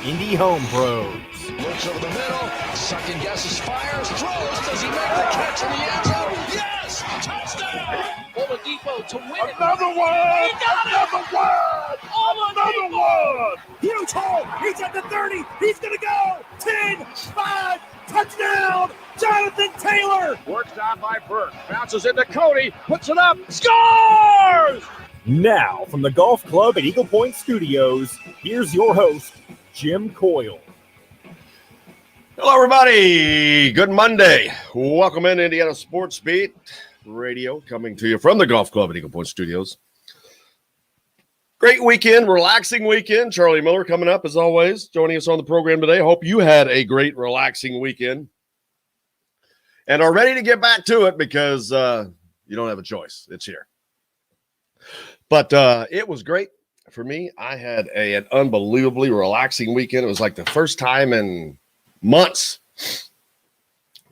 Indie Home Pros. Looks over the middle, second guesses, fires, throws. Does he make the catch in the end zone? Yes! Touchdown! Oladipo to win it. Another one! He got Another one! Another one! Huge hole! He's at the 30! He's gonna go! 10, 5, touchdown! Jonathan Taylor! Worked on by Burke, bounces into Cody, puts it up, scores! Now, from the Golf Club at Eagle Point Studios, here's your host, Jim Coyle. Hello, everybody. Good Monday. Welcome in Indiana Sports Beat Radio, coming to you from the Golf Club at Eagle Point Studios. Great weekend, relaxing weekend. Charlie Miller coming up, as always, joining us on the program today. Hope you had a great, relaxing weekend and are ready to get back to it because you don't have a choice. It's here. But it was great for me. I had an unbelievably relaxing weekend. It was like the first time in months.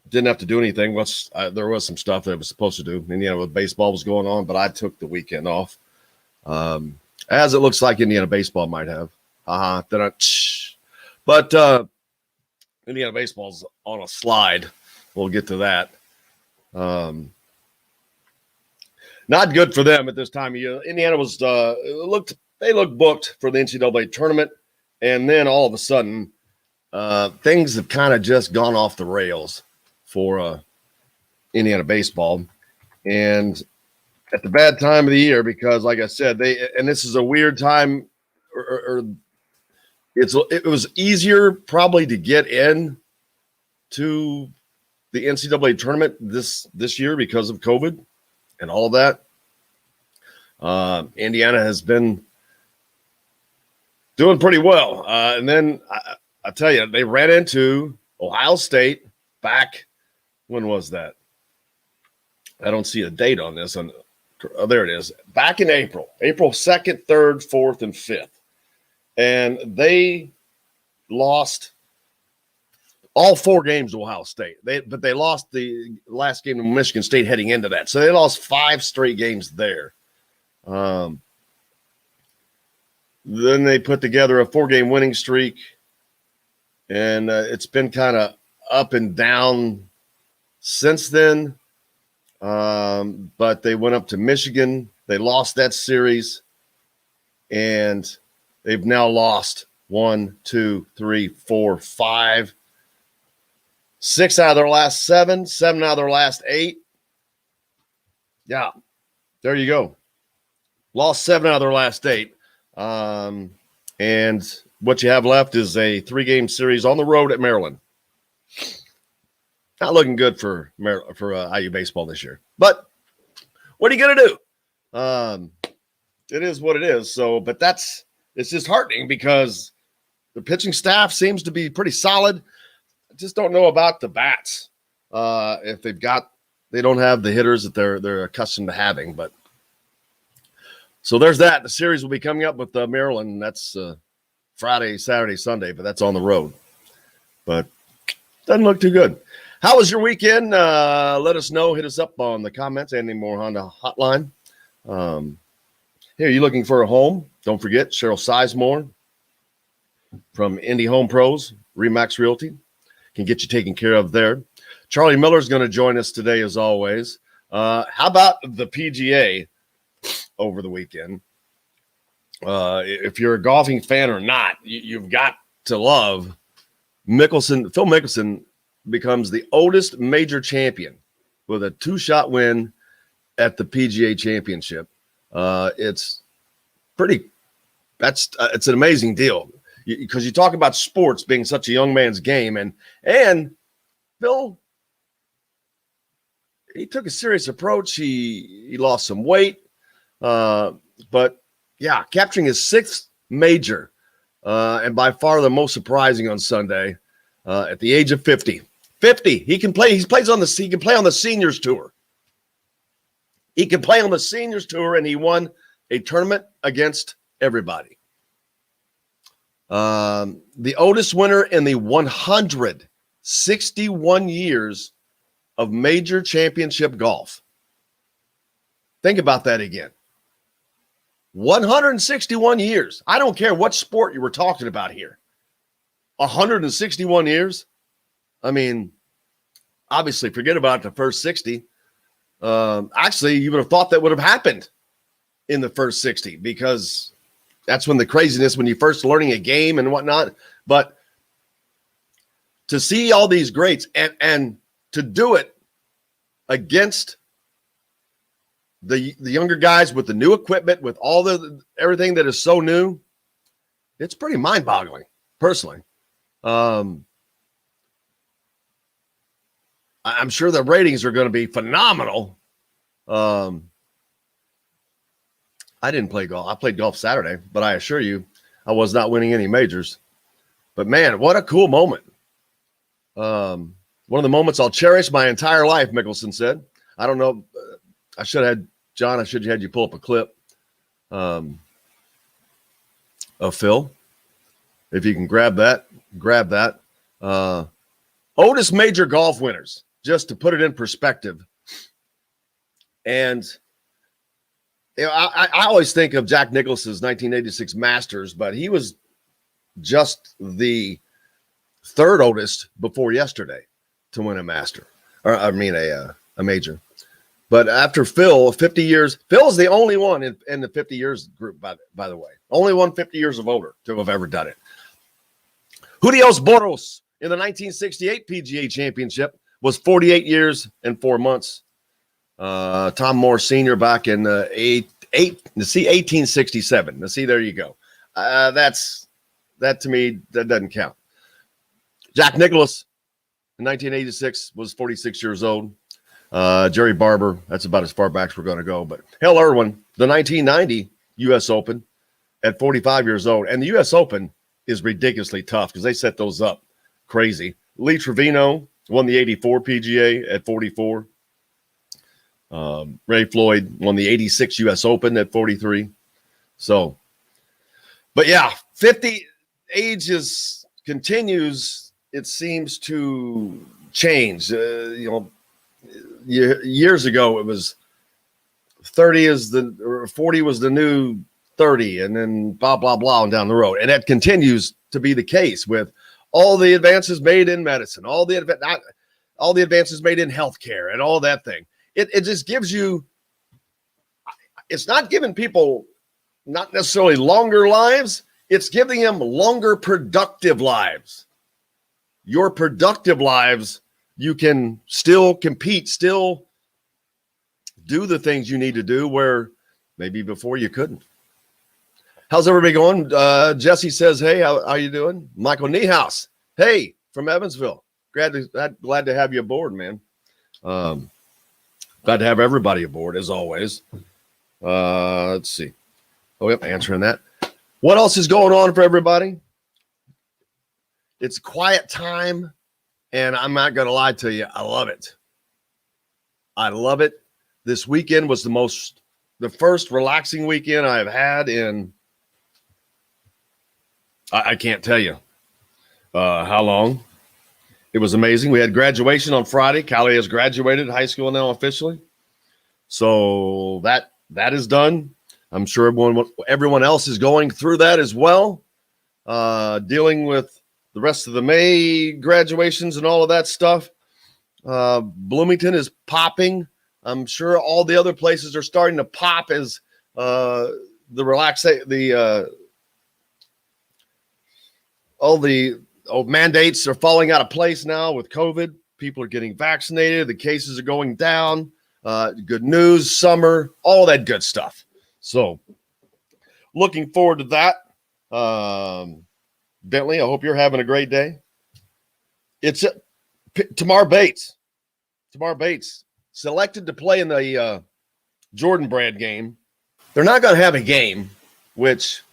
Didn't have to do anything. There was some stuff that I was supposed to do. Indiana with baseball was going on, but I took the weekend off. As it looks like Indiana baseball might have. But Indiana baseball's on a slide. We'll get to that. Not good for them at this time of year. Indiana was looked booked for the NCAA tournament, and then all of a sudden, things have kind of just gone off the rails for Indiana baseball, and at the bad time of the year because, like I said, this is a weird time, it was easier probably to get in to the NCAA tournament this year because of COVID and all of that. Indiana has been doing pretty well. And then I tell you, they ran into Ohio State back. When was that? I don't see a date on this. There it is. Back in April 2nd, 3rd, 4th, and 5th. And they lost all 4 games to Ohio State. But they lost the last game to Michigan State heading into that. So they lost 5 straight games there. Then they put together a 4-game winning streak. And it's been kind of up and down since then. But they went up to Michigan. They lost that series. And they've now lost 1, 2, 3, 4, 5. 6 out of their last 7, 7 out of their last 8. Yeah, there you go. Lost 7 out of their last 8. And what you have left is a 3-game series on the road at Maryland. Not looking good for IU baseball this year. But what are you going to do? It is what it is. So, but it's just heartening because the pitching staff seems to be pretty solid. I just don't know about the bats. If they don't have the hitters that they're accustomed to having. But so there's that. The series will be coming up with Maryland. That's Friday, Saturday, Sunday, but that's on the road. But doesn't look too good. How was your weekend? Let us know. Hit us up on the comments. Andy Moore Honda hotline. Here, you looking for a home? Don't forget Cheryl Sizemore from Indie Home Pros, Remax Realty. Can get you taken care of there. Charlie Miller's going to join us today, as always. How about the PGA over the weekend? If you're a golfing fan or not, you've got to love Mickelson. Phil Mickelson becomes the oldest major champion with a 2-shot win at the PGA Championship. It's an amazing deal because you talk about sports being such a young man's game, and Phil, he took a serious approach. He lost some weight, but yeah, capturing his 6th major, and by far the most surprising on Sunday, at the age of 50. 50. He can play. He can play on the seniors tour. He can play on the seniors tour, and he won a tournament against everybody. The oldest winner in the 161 years of major championship golf. Think about that again. 161 years. I don't care what sport you were talking about here. 161 years. I mean, obviously, forget about the first 60. Actually, you would have thought that would have happened in the first 60 because that's when the craziness, when you're first learning a game and whatnot. But to see all these greats and to do it against the younger guys with the new equipment, with all everything that is so new, it's pretty mind-boggling, personally. I'm sure the ratings are going to be phenomenal. I didn't play golf. I played golf Saturday, but I assure you, I was not winning any majors. But man, what a cool moment. One of the moments I'll cherish my entire life, Mickelson said. I don't know. I should have had, John, I should have had you pull up a clip of Phil. If you can grab that. Oldest major golf winners, just to put it in perspective. And you know, I always think of Jack Nicklaus's 1986 Masters, but he was just the third oldest before yesterday to win a master, or I mean a major. But after Phil, 50 years, Phil's the only one in the 50 years group, by the way. Only one 50 years of older to have ever done it. Julio Boros in the 1968 PGA Championship was 48 years and 4 months. Tom Moore Sr. back in 1867. Now, see, there you go. That to me, that doesn't count. Jack Nicklaus in 1986 was 46 years old. Jerry Barber, that's about as far back as we're going to go. But Hale Irwin, the 1990 U.S. Open at 45 years old. And the U.S. Open is ridiculously tough because they set those up crazy. Lee Trevino won the 84 PGA at 44. Ray Floyd won the 86 U.S. Open at 43. So, but yeah, 50 ages continues. It seems to change. Years ago, it was 40 was the new 30, and then blah, blah, blah, and down the road. And that continues to be the case with all the advances made in medicine, all the advances made in healthcare and all that thing. It just gives you, it's not giving people not necessarily longer lives, it's giving them longer productive lives. Your productive lives, you can still compete, still do the things you need to do where maybe before you couldn't. How's everybody going? Jesse says, hey, how you doing? Michael Niehaus, hey, from Evansville. Glad to have you aboard, man. Glad to have everybody aboard, as always. Let's see. Oh, yep, answering that. What else is going on for everybody? It's quiet time, and I'm not going to lie to you. I love it. I love it. This weekend was the first relaxing weekend I have had in, I can't tell you how long. It was amazing. We had graduation on Friday. Callie has graduated high school now officially. So that is done. I'm sure everyone else is going through that as well, dealing with the rest of the May graduations and all of that stuff. Bloomington is popping. I'm sure all the other places are starting to pop as all the mandates are falling out of place now with COVID. People are getting vaccinated. The cases are going down. Good news, summer, all that good stuff. So looking forward to that. Bentley, I hope you're having a great day. It's Tamar Bates. Tamar Bates selected to play in the Jordan Brand game. They're not going to have a game, which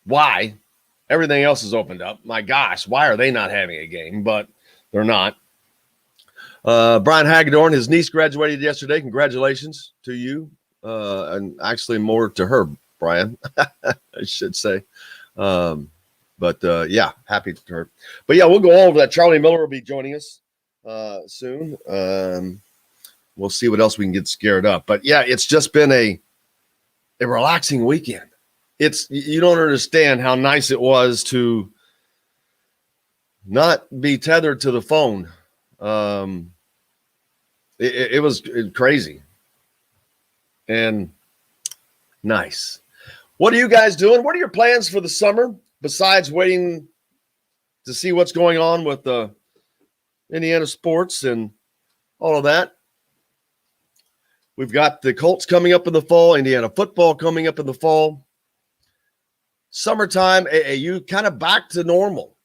why? Everything else is opened up. My gosh, why are they not having a game? But they're not. Brian Hagedorn, his niece graduated yesterday. Congratulations to you. And actually more to her, Brian, I should say. Yeah, happy for her. But yeah, we'll go over that. Charlie Miller will be joining us soon. We'll see what else we can get scared up. But yeah, it's just been a relaxing weekend. You don't understand how nice it was to not be tethered to the phone. It was crazy and nice. What are you guys doing? What are your plans for the summer besides waiting to see what's going on with the Indiana sports and all of that? We've got the Colts coming up in the fall, Indiana football coming up in the fall. Summertime, you kind of back to normal.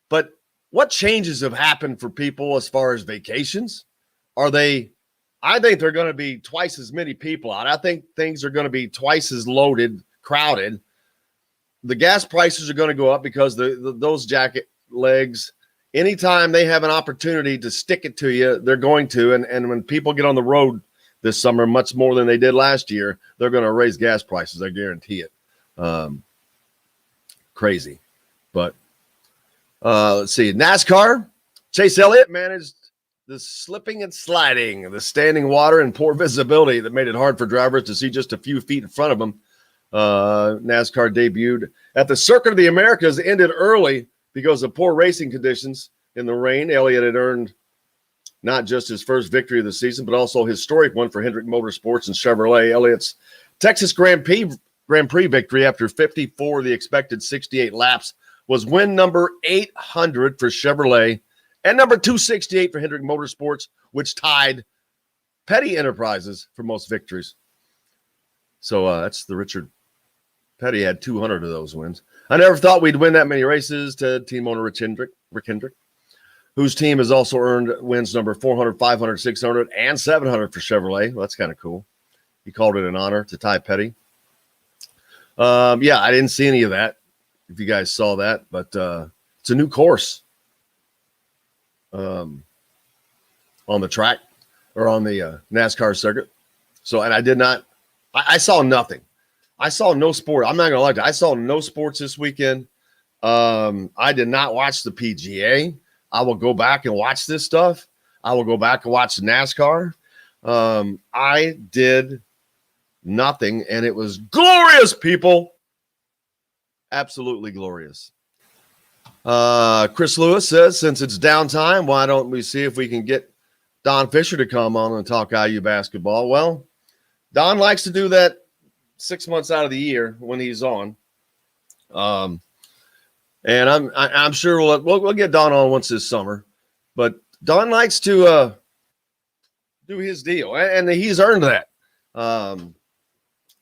But what changes have happened for people as far as vacations? I think they're going to be twice as many people out. I think things are going to be twice as loaded, crowded. The gas prices are going to go up because those jacket legs, anytime they have an opportunity to stick it to you, they're going to. And when people get on the road this summer, much more than they did last year, they're going to raise gas prices. I guarantee it. Crazy. But let's see. NASCAR, Chase Elliott managed the slipping and sliding, the standing water, and poor visibility that made it hard for drivers to see just a few feet in front of them. NASCAR debuted at the Circuit of the Americas, ended early because of poor racing conditions in the rain. Elliott had earned not just his first victory of the season, but also a historic one for Hendrick Motorsports and Chevrolet. Elliott's Texas Grand Prix victory after 54 of the expected 68 laps was win number 800 for Chevrolet and number 268 for Hendrick Motorsports, which tied Petty Enterprises for most victories. So that's the Richard Petty had 200 of those wins. I never thought we'd win that many races, to team owner Rick Hendrick, whose team has also earned wins number 400, 500, 600, and 700 for Chevrolet. Well, that's kind of cool. He called it an honor to tie Petty. Yeah, I didn't see any of that, if you guys saw that, but it's a new course on the track or on the NASCAR circuit. So, and I saw nothing. I saw no sport. I'm not going to lie to you. I saw no sports this weekend. I did not watch the PGA. I will go back and watch this stuff. I will go back and watch NASCAR. I did nothing, and it was glorious, people. Absolutely glorious. Chris Lewis says, since it's downtime, why don't we see if we can get Don Fisher to come on and talk IU basketball? Well, Don likes to do that 6 months out of the year when he's on. And I'm sure we'll get Don on once this summer. But Don likes to do his deal, and he's earned that.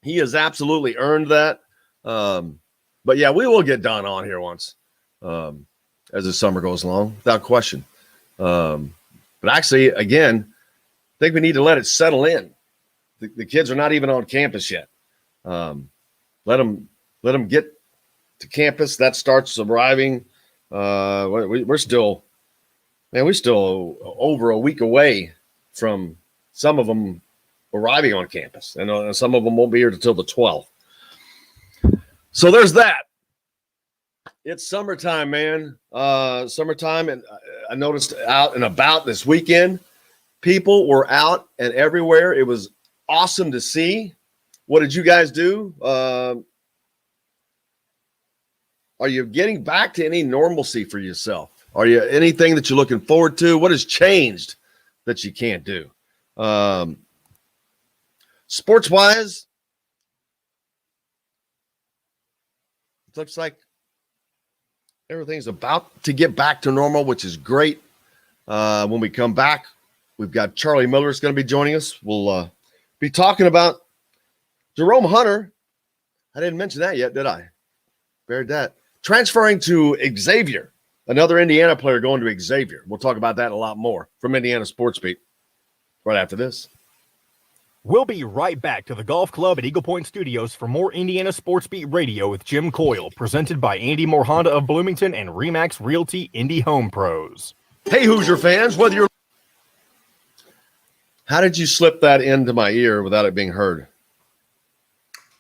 He has absolutely earned that. But yeah, we will get Don on here once as the summer goes along, without question. But actually, again, I think we need to let it settle in. The kids are not even on campus yet. Let them get to campus. That starts arriving. We're still over a week away from some of them arriving on campus, and some of them won't be here until the 12th. So there's that. It's summertime, man. Summertime, and I noticed out and about this weekend, people were out and everywhere. It was awesome to see. What did you guys do? Are you getting back to any normalcy for yourself? Are you anything that you're looking forward to? What has changed that you can't do? Sports-wise, it looks like everything's about to get back to normal, which is great. When we come back, we've got Charlie Miller is going to be joining us. We'll be talking about Jerome Hunter. I didn't mention that yet, did I? Buried that. Transferring to Xavier, another Indiana player going to Xavier. We'll talk about that a lot more from Indiana Sports Beat right after this. We'll be right back to the Golf Club at Eagle Point Studios for more Indiana Sports Beat Radio with Jim Coyle, presented by Andy Moore Honda of Bloomington and Remax Realty Indy Home Pros. Hey, Hoosier fans, whether you're... How did you slip that into my ear without it being heard?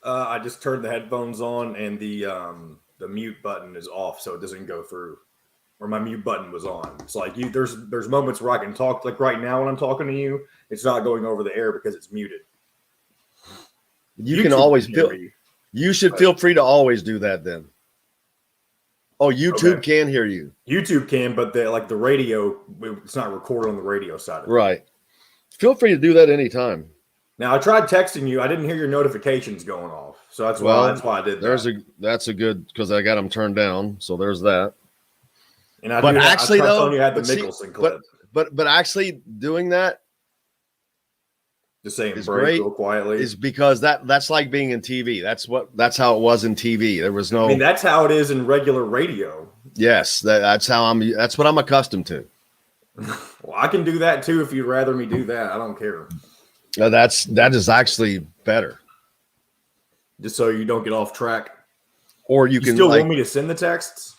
I just turned the headphones on, and the mute button is off, so it doesn't go through. Or my mute button was on. It's like there's moments where I can talk, like right now when I'm talking to you, it's not going over the air because it's muted. You can always feel. You should feel free to always do that then. Oh, YouTube Okay. can hear you. YouTube can, but the radio, it's not recorded on the radio side of it. Right. Feel free to do that anytime. Now I tried texting you. I didn't hear your notifications going off, so that's why I did that. That's a good because I got them turned down. So there's that. And I But I actually, tried though, telling you had the but see- Mickelson clip. But actually doing that Just saying is break great, real quietly. is because that's like being in TV. That's how it was in TV. There was no. I mean, that's how it is in regular radio. Yes, that's what I'm accustomed to. Well, I can do that too if you'd rather me do that. I don't care. That is actually better. Just so you don't get off track. Or you You can still want me to send the texts?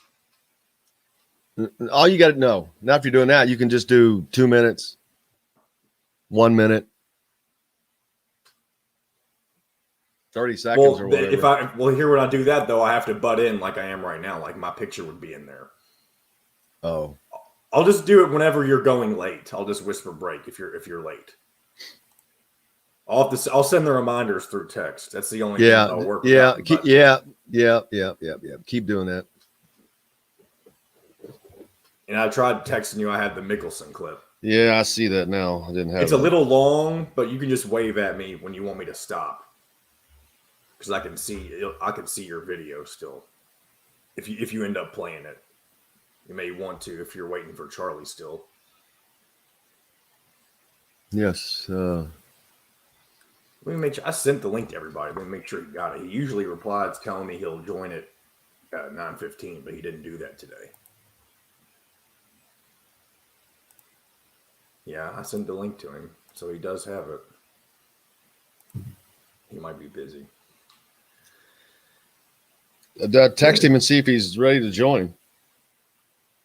all you got to know. Now, if you're doing that, you can just do 2 minutes, 1 minute, 30 seconds, or whatever. Here when I do that though, I have to butt in like I am right now. Like my picture would be in there. Oh, I'll just do it whenever you're going late. I'll just whisper break if you're late. I'll send the reminders through text. That's the only thing I'll work with. Yeah. Keep doing that. And I tried texting you. I had the Mickelson clip. Yeah, I see that now. I didn't have. It's a little long, but you can just wave at me when you want me to stop, because I can see your video still. If you end up playing it, you may want to if you're waiting for Charlie still. Yes. Let me make sure I sent the link to everybody. Let me make sure you got it. He usually replies telling me he'll join it at 9:15, but he didn't do that today. Yeah, I sent the link to him, so he does have it. He might be busy. Text him and see if he's ready to join.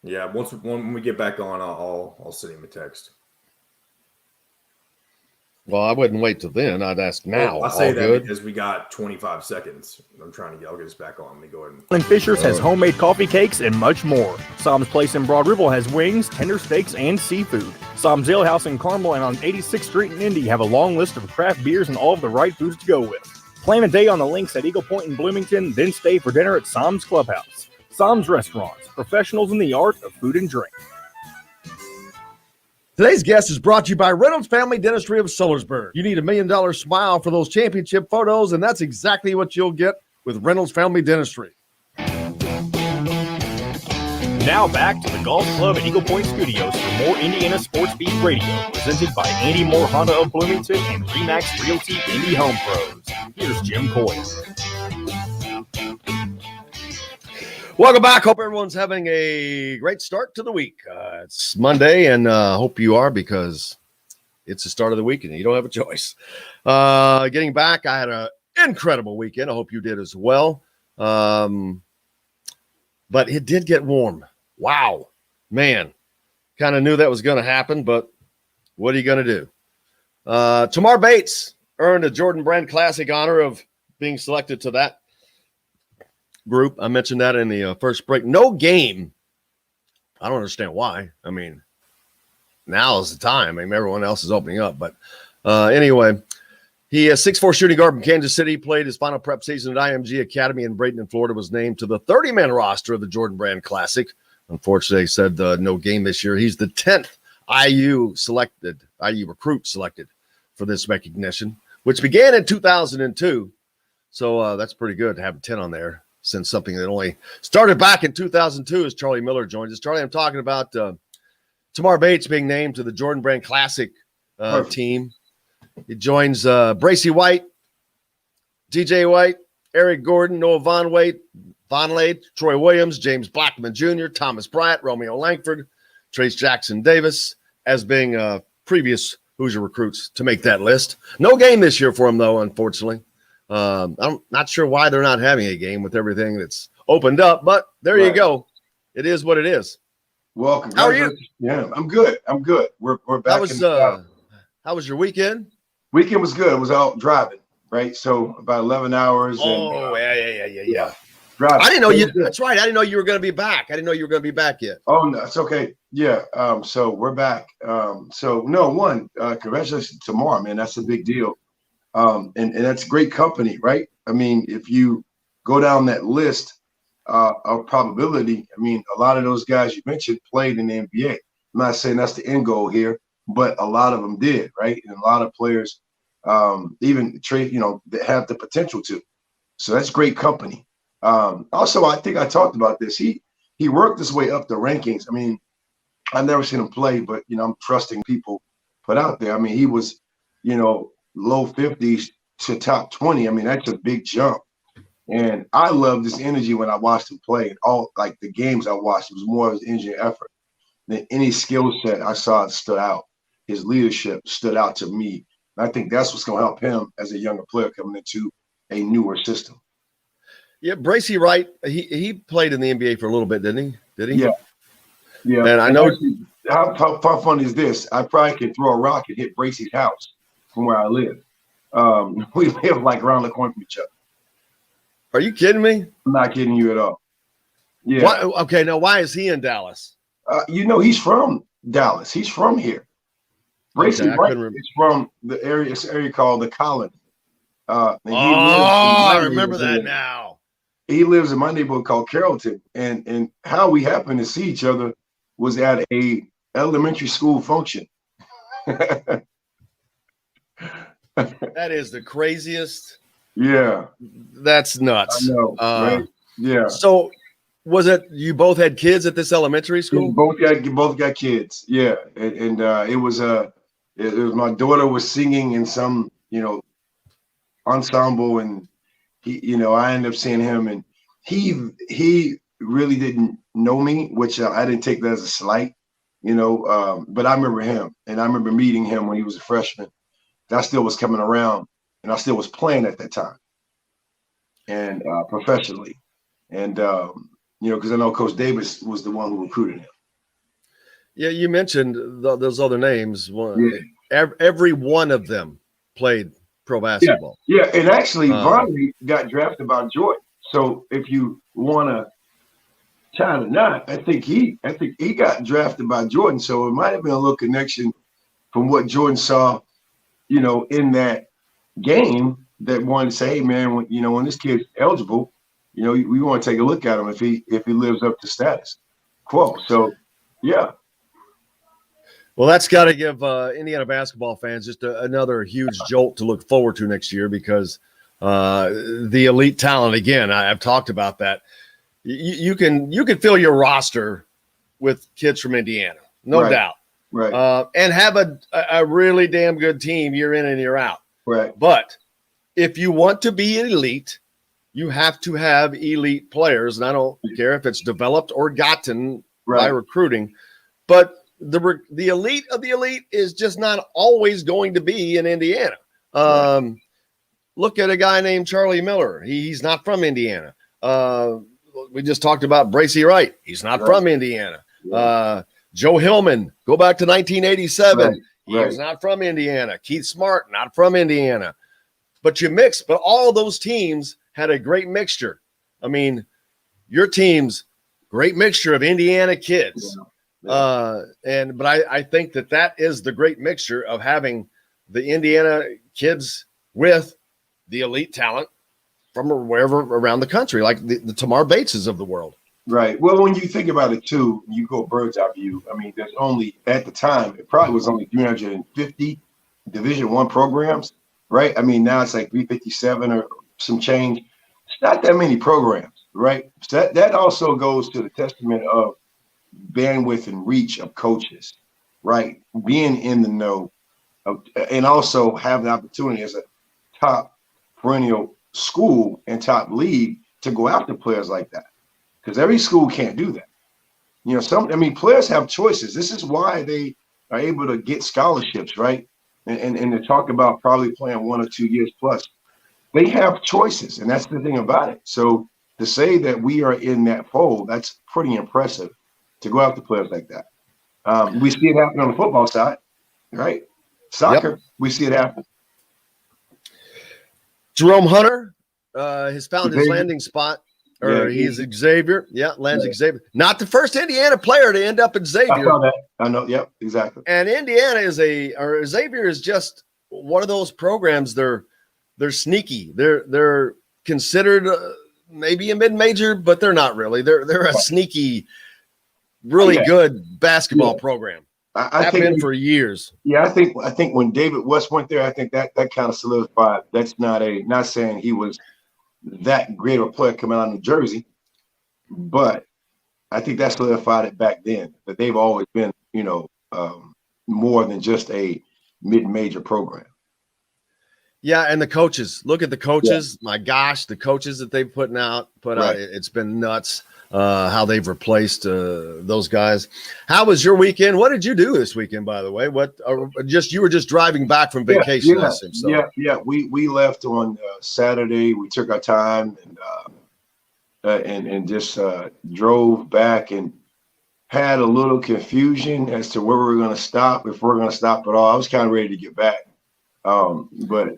Yeah, when we get back on, I'll send him a text. Well, I wouldn't wait till then. I'd ask now. I say All that good? because we got 25 seconds. I'll get us back on. Let me go ahead And Fisher's has homemade coffee cakes and much more. Sam's Place in Broad Ripple has wings, tender steaks, and seafood. Sam's Ale House in Carmel and on 86th Street in Indy have a long list of craft beers and all of the right foods to go with. Plan a day on the links at Eagle Point in Bloomington, then stay for dinner at Sam's Clubhouse. Sam's Restaurants, professionals in the art of food and drink. Today's guest is brought to you by Reynolds Family Dentistry of Sillersburg. You need $1 million smile for those championship photos, and that's exactly what you'll get with Reynolds Family Dentistry. Now back to the Golf Club at Eagle Point Studios for more Indiana Sports Beat Radio, presented by Andy Moore Honda of Bloomington and Remax Realty Indy Home Pros. Here's Jim Coyle. Welcome back. Hope everyone's having a great start to the week. It's Monday, and hope you are, because it's the start of the week and you don't have a choice. Getting back, I had an incredible weekend. I hope you did as well. But it did get warm. Wow, man. Kind of knew that was going to happen, but what are you going to do? Tamar Bates earned a Jordan Brand Classic honor of being selected to that group. I mentioned that in the first break. No game. I don't understand why. I mean, now is the time. I mean, everyone else is opening up. But anyway, he is 6'4" shooting guard from Kansas City. Played his final prep season at IMG Academy in Bradenton, Florida. Was named to the 30-man roster of the Jordan Brand Classic. Unfortunately, he said no game this year. He's the 10th IU recruit selected for this recognition, which began in 2002. So that's pretty good to have 10 on there, since something that only started back in 2002 as Charlie Miller joins us. Charlie, I'm talking about Tamar Bates being named to the Jordan Brand Classic team. He joins Bracy White, DJ White, Eric Gordon, Noah Vonlade, Troy Williams, James Blackman Jr., Thomas Bryant, Romeo Langford, Trace Jackson Davis, as being previous Hoosier recruits to make that list. No game this year for him, though, unfortunately. I'm not sure why they're not having a game with everything that's opened up, but there you go. It is what it is. Well, how are you? Yeah, I'm good. We're back. How was your weekend? Weekend was good. I was out driving, right? So about 11 hours. Oh, yeah. Driving. I didn't know you. That's right. I didn't know you were going to be back. I didn't know you were going to be back yet. Oh, no, it's okay. Yeah. So we're back. Congratulations to Tamar, man. That's a big deal. And that's great company, right? I mean, if you go down that list of probability. I mean, a lot of those guys you mentioned played in the NBA. I'm not saying that's the end goal here, but a lot of them did, right? And a lot of players, even trade, that have the potential to. So that's great company. Also, I think I talked about this. He worked his way up the rankings. I mean, I've never seen him play, but I'm trusting people put out there. I mean, he was, low 50s to top 20. I mean, that's a big jump. And I love this energy when I watched him play. And all like the games I watched, it was more of his energy and effort than any skill set I saw stood out. His leadership stood out to me. And I think that's what's going to help him as a younger player coming into a newer system. Yeah, Bracy Wright, he played in the NBA for a little bit, didn't he? Did he? Yeah. Yeah. And I know. Actually, how fun is this? I probably could throw a rock and hit Bracy's house from where I live. We live like around the corner from each other. Are you kidding me? I'm not kidding you at all. Yeah. Why, okay, now why is he in Dallas? He's from Dallas. He's from here. Bracy Wright is from the area. It's an area called the Colony. I remember that now. He lives in my neighborhood called Carrollton, and how we happened to see each other was at a elementary school function. That is the craziest. Yeah, that's nuts. I know, right? Yeah. So, was it you both had kids at this elementary school? We both got kids. Yeah, and it was my daughter was singing in some ensemble, and I ended up seeing him, and he really didn't know me, which I didn't take that as a slight, but I remember him, and I remember meeting him when he was a freshman. I still was coming around, and I still was playing at that time, and professionally, and because I know Coach Davis was the one who recruited him. Yeah, you mentioned those other names. Every one of them played pro basketball. Yeah, and actually, Vonnie got drafted by Jordan. So if you want to tie the knot, I think he got drafted by Jordan. So it might have been a little connection from what Jordan saw, in that game that wanted to say, hey man, when this kid's eligible, we want to take a look at him if he lives up to status quo. So yeah. Well, that's got to give Indiana basketball fans just another huge jolt to look forward to next year, because the elite talent, again, I've talked about that. You can fill your roster with kids from Indiana, no doubt. Right. And have a really damn good team year in and year out. Right. But if you want to be elite, you have to have elite players. And I don't care if it's developed or gotten by recruiting. But the elite of the elite is just not always going to be in Indiana. Look at a guy named Charlie Miller. He's not from Indiana. We just talked about Bracy Wright. He's not from Indiana. Joe Hillman, go back to 1987. He's not from Indiana. Keith Smart, not from Indiana. But all those teams had a great mixture. I mean, your team's great mixture of Indiana kids. But I think that is the great mixture of having the Indiana kids with the elite talent from wherever around the country, like the Tamar Bateses of the world. Right. Well, when you think about it too, you go bird's eye view. I mean, there's only at the time it probably was only 350 Division I programs, right? I mean, now it's like 357 or some change. It's not that many programs, right? So that also goes to the testament of bandwidth and reach of coaches, right? Being in the know, and also have the opportunity as a top perennial school and top league to go after players like that, because every school can't do that. Players have choices. This is why they are able to get scholarships, right? And to talk about probably playing 1 or 2 years plus, they have choices, and that's the thing about it. So to say that we are in that fold, that's pretty impressive. To go after players like that. We see it happen on the football side, right? Soccer, we see it happen. Jerome Hunter has found his landing spot, or he's Xavier. Yeah, lands Xavier. Not the first Indiana player to end up at Xavier. I saw that. I know. Yep, exactly. And Indiana Xavier is just one of those programs. They're sneaky. They're considered maybe a mid-major, but they're not really. They're a sneaky, really good basketball program. I Have think been for years. Yeah, I think when David West went there, I think that kind of solidified. That's not saying he was that great of a player coming out of New Jersey, but I think that solidified it back then that they've always been, more than just a mid-major program. Yeah, and the coaches. Look at the coaches. Yeah. My gosh, the coaches that they've put out. It's been nuts how they've replaced those guys. How was your weekend? What did you do this weekend, by the way? You were just driving back from vacation, I assume. So. Yeah. We left on Saturday. We took our time and just drove back and had a little confusion as to where we were going to stop, if we were going to stop at all. I was kind of ready to get back. But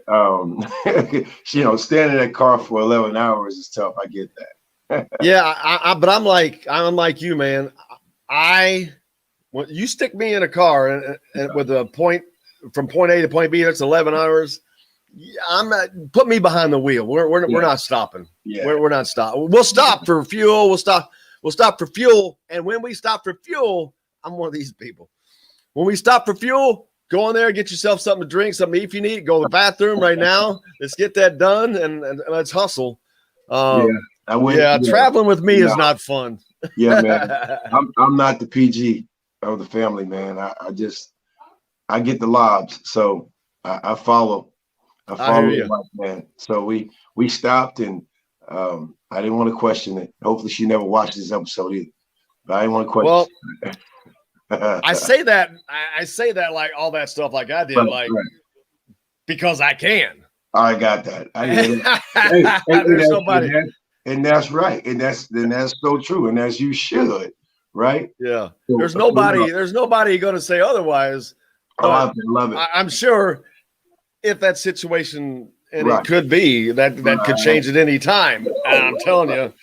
standing in that car for 11 hours is tough. I get that. Yeah. But I'm like you, man. When you stick me in a car and with a point from point A to point B, that's 11 hours. Put me behind the wheel. We're not stopping. Yeah. We're not stopping. We'll stop for fuel. We'll stop for fuel. And when we stop for fuel, I'm one of these people. When we stop for fuel, go in there, get yourself something to drink, something to eat if you need. Go to the bathroom right now. Let's get that done and let's hustle. Traveling with me is not fun. Yeah, man. I'm not the PG of the family, man. I get the lobs, so I follow. I hear you, man. So we stopped, and I didn't want to question it. Hopefully, she never watched this episode either. But I didn't want to question. Well, I say that like all that stuff, like I did, because I can. I got that. There's nobody, and that's right, and that's so true, and as you should, right? Yeah. There's nobody going to say otherwise. I love it. I'm sure. If that situation, and it could be that could change at any time. And I'm telling you,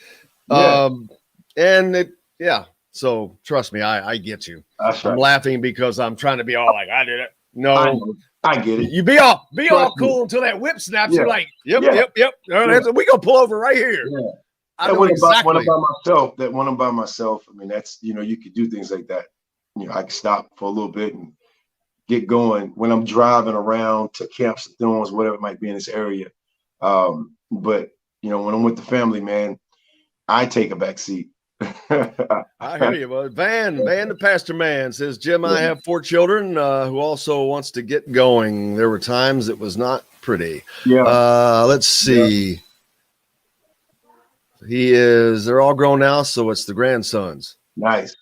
So trust me, I get you. I'm laughing because I'm trying to be all like I did it. No, I get it. You be all cool until that whip snaps. You're like, yep. We gonna pull over right here. Yeah. I know exactly. When I'm by myself, I mean, that's you could do things like that. I can stop for a little bit and get going when I'm driving around to Camps and Thorns, whatever it might be in this area. But when I'm with the family, man, I take a back seat. I hear you, bud. Van the Pastor Man says, Jim, I have 4 children who also wants to get going. There were times it was not pretty. Yeah. Let's see. Yeah. They're all grown now, so it's the grandsons. Nice.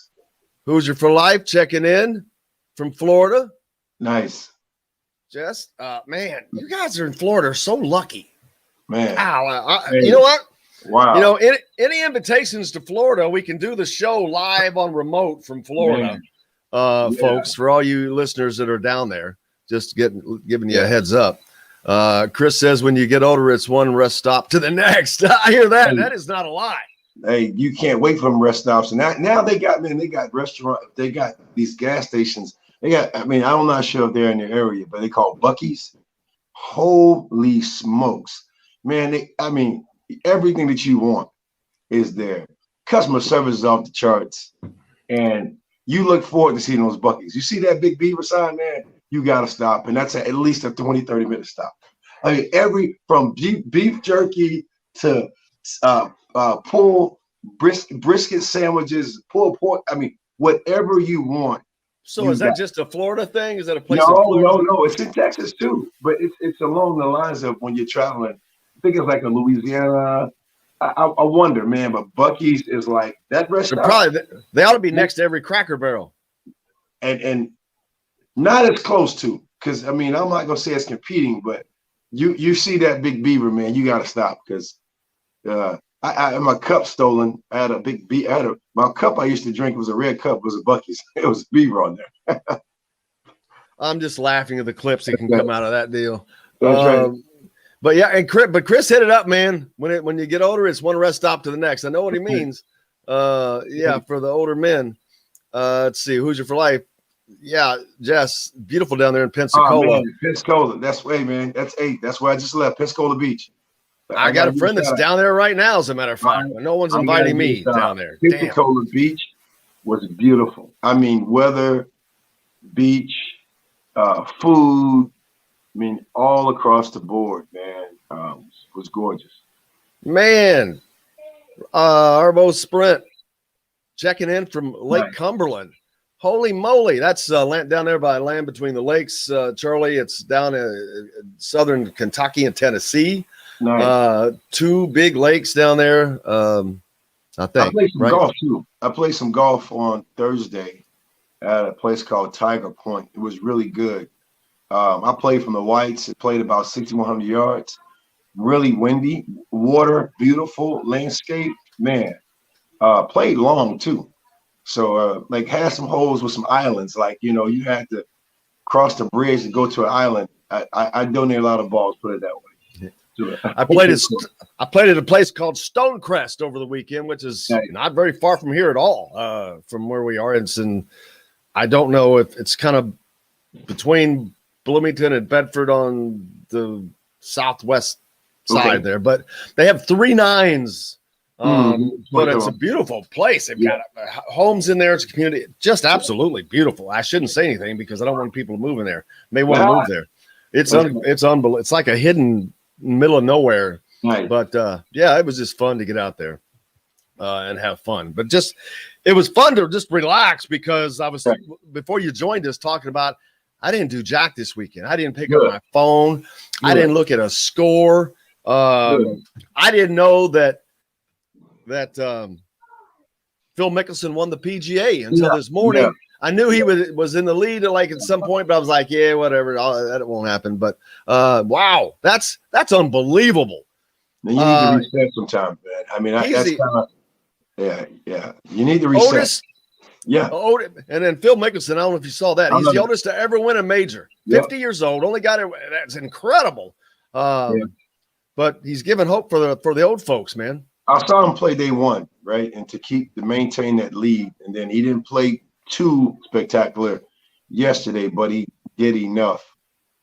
Hoosier for life checking in from Florida. Nice. Jess, man, you guys are in Florida are so lucky. Man. You know what? Wow. Any invitations to Florida, we can do the show live on remote from Florida, folks, for all you listeners that are down there, just giving you a heads up. Chris says when you get older, it's one rest stop to the next. I hear that. That is not a lie. Hey, you can't wait for them rest stops. And now they got restaurant, they got these gas stations. I'm not sure if they're in the area, but they call Buc-ee's. Holy smokes, man. Everything that you want is there. Customer service is off the charts. And you look forward to seeing those Buc-ee's. You see that big beaver sign, man, you got to stop. And that's at least a 20, 30-minute stop. From beef jerky to pulled brisket sandwiches, pulled pork, whatever you want. So is that just a Florida thing? Is that a place? No. It's in Texas too, but it's along the lines of when you're traveling. I think it's like a Louisiana. I wonder, man. But Buc-ee's is like that restaurant. They ought to be next to every Cracker Barrel, and not as close to. Because I'm not gonna say it's competing, but you see that big beaver, man. You got to stop because I had my cup stolen. I had a big my cup I used to drink was a red cup. It was a Buc-ee's. It was beaver on there. I'm just laughing at the clips that can come out of that deal. That's right. But yeah, Chris hit it up, man. When you get older, it's one rest stop to the next. I know what he means. For the older men. Let's see, Hoosier for life. Yeah, Jess, beautiful down there in Pensacola. Pensacola. That's way, man. That's 8. That's where I just left. Pensacola Beach. I got a friend that's down there right now, as a matter of fact. No one's inviting me down there. Pensacola Beach was beautiful. I mean, weather, beach, food. I mean, all across the board, man, was gorgeous. Man, Arbo Sprint checking in from Lake Cumberland. Holy moly, that's down there by Land Between the Lakes, Charlie. It's down in southern Kentucky and Tennessee. Nice. 2 big lakes down there. I think. I played some golf too. I played some golf on Thursday at a place called Tiger Point. It was really good. I played from the Whites. It played about 6,100 yards. Really windy, water, beautiful landscape. Man, played long too. So like had some holes with some islands. Like, you know, you had to cross the bridge to go to an island. I donate a lot of balls, put it that way. I played at a place called Stonecrest over the weekend, which is not very far from here at all, from where we are. And I don't know if it's kind of between Bloomington and Bedford on the southwest side there, but they have 3 nines. But it's a beautiful place. They've got homes in there. It's a community, just absolutely beautiful. I shouldn't say anything because I don't want people to move in there. May want to move there. It's unbelievable. It's like a hidden middle of nowhere. Right. But yeah, it was just fun to get out there and have fun. But it was fun to just relax because I was before you joined us talking about I didn't do jack this weekend. I didn't pick up my phone. I didn't look at a score. I didn't know that Phil Mickelson won the PGA until this morning. Yeah. I knew he was in the lead at some point, but I was like, yeah, whatever. That won't happen. But wow, that's unbelievable. You need to reset sometime, man. I mean, that's kind of yeah. You need to reset. Otis, and then Phil Mickelson. I don't know if you saw that. He's the oldest to ever win a major. 50 years old. Only got it. That's incredible. But he's giving hope for the old folks, man. I saw him play day one, right, and to maintain that lead, and then he didn't play too spectacular yesterday, but he did enough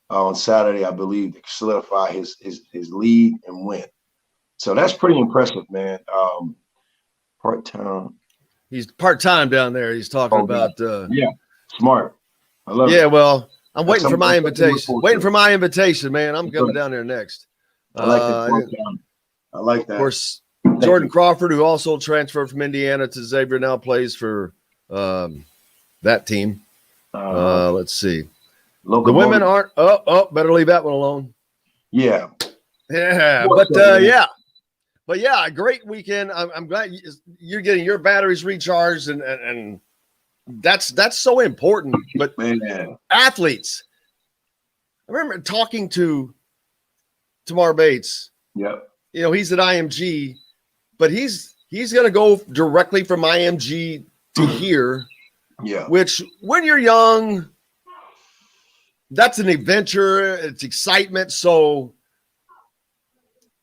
on Saturday, I believe, to solidify his lead and win. So that's pretty impressive, man. Part-time. He's part-time down there. He's talking about smart. I love it. Yeah, well, I'm waiting for my invitation. Waiting for my invitation, man. I'm coming down there next. I like that. I like that. Of course, Jordan Crawford, who also transferred from Indiana to Xavier, now plays for that team. Let's see. The women aren't. Better leave that one alone. Yeah. But a great weekend. I'm glad you're getting your batteries recharged, and that's so important. But athletes, I remember talking to Tamar Bates. Yep. You know, he's at IMG, but he's going to go directly from IMG to here. Yeah. Which, when you're young, that's an adventure. It's excitement. So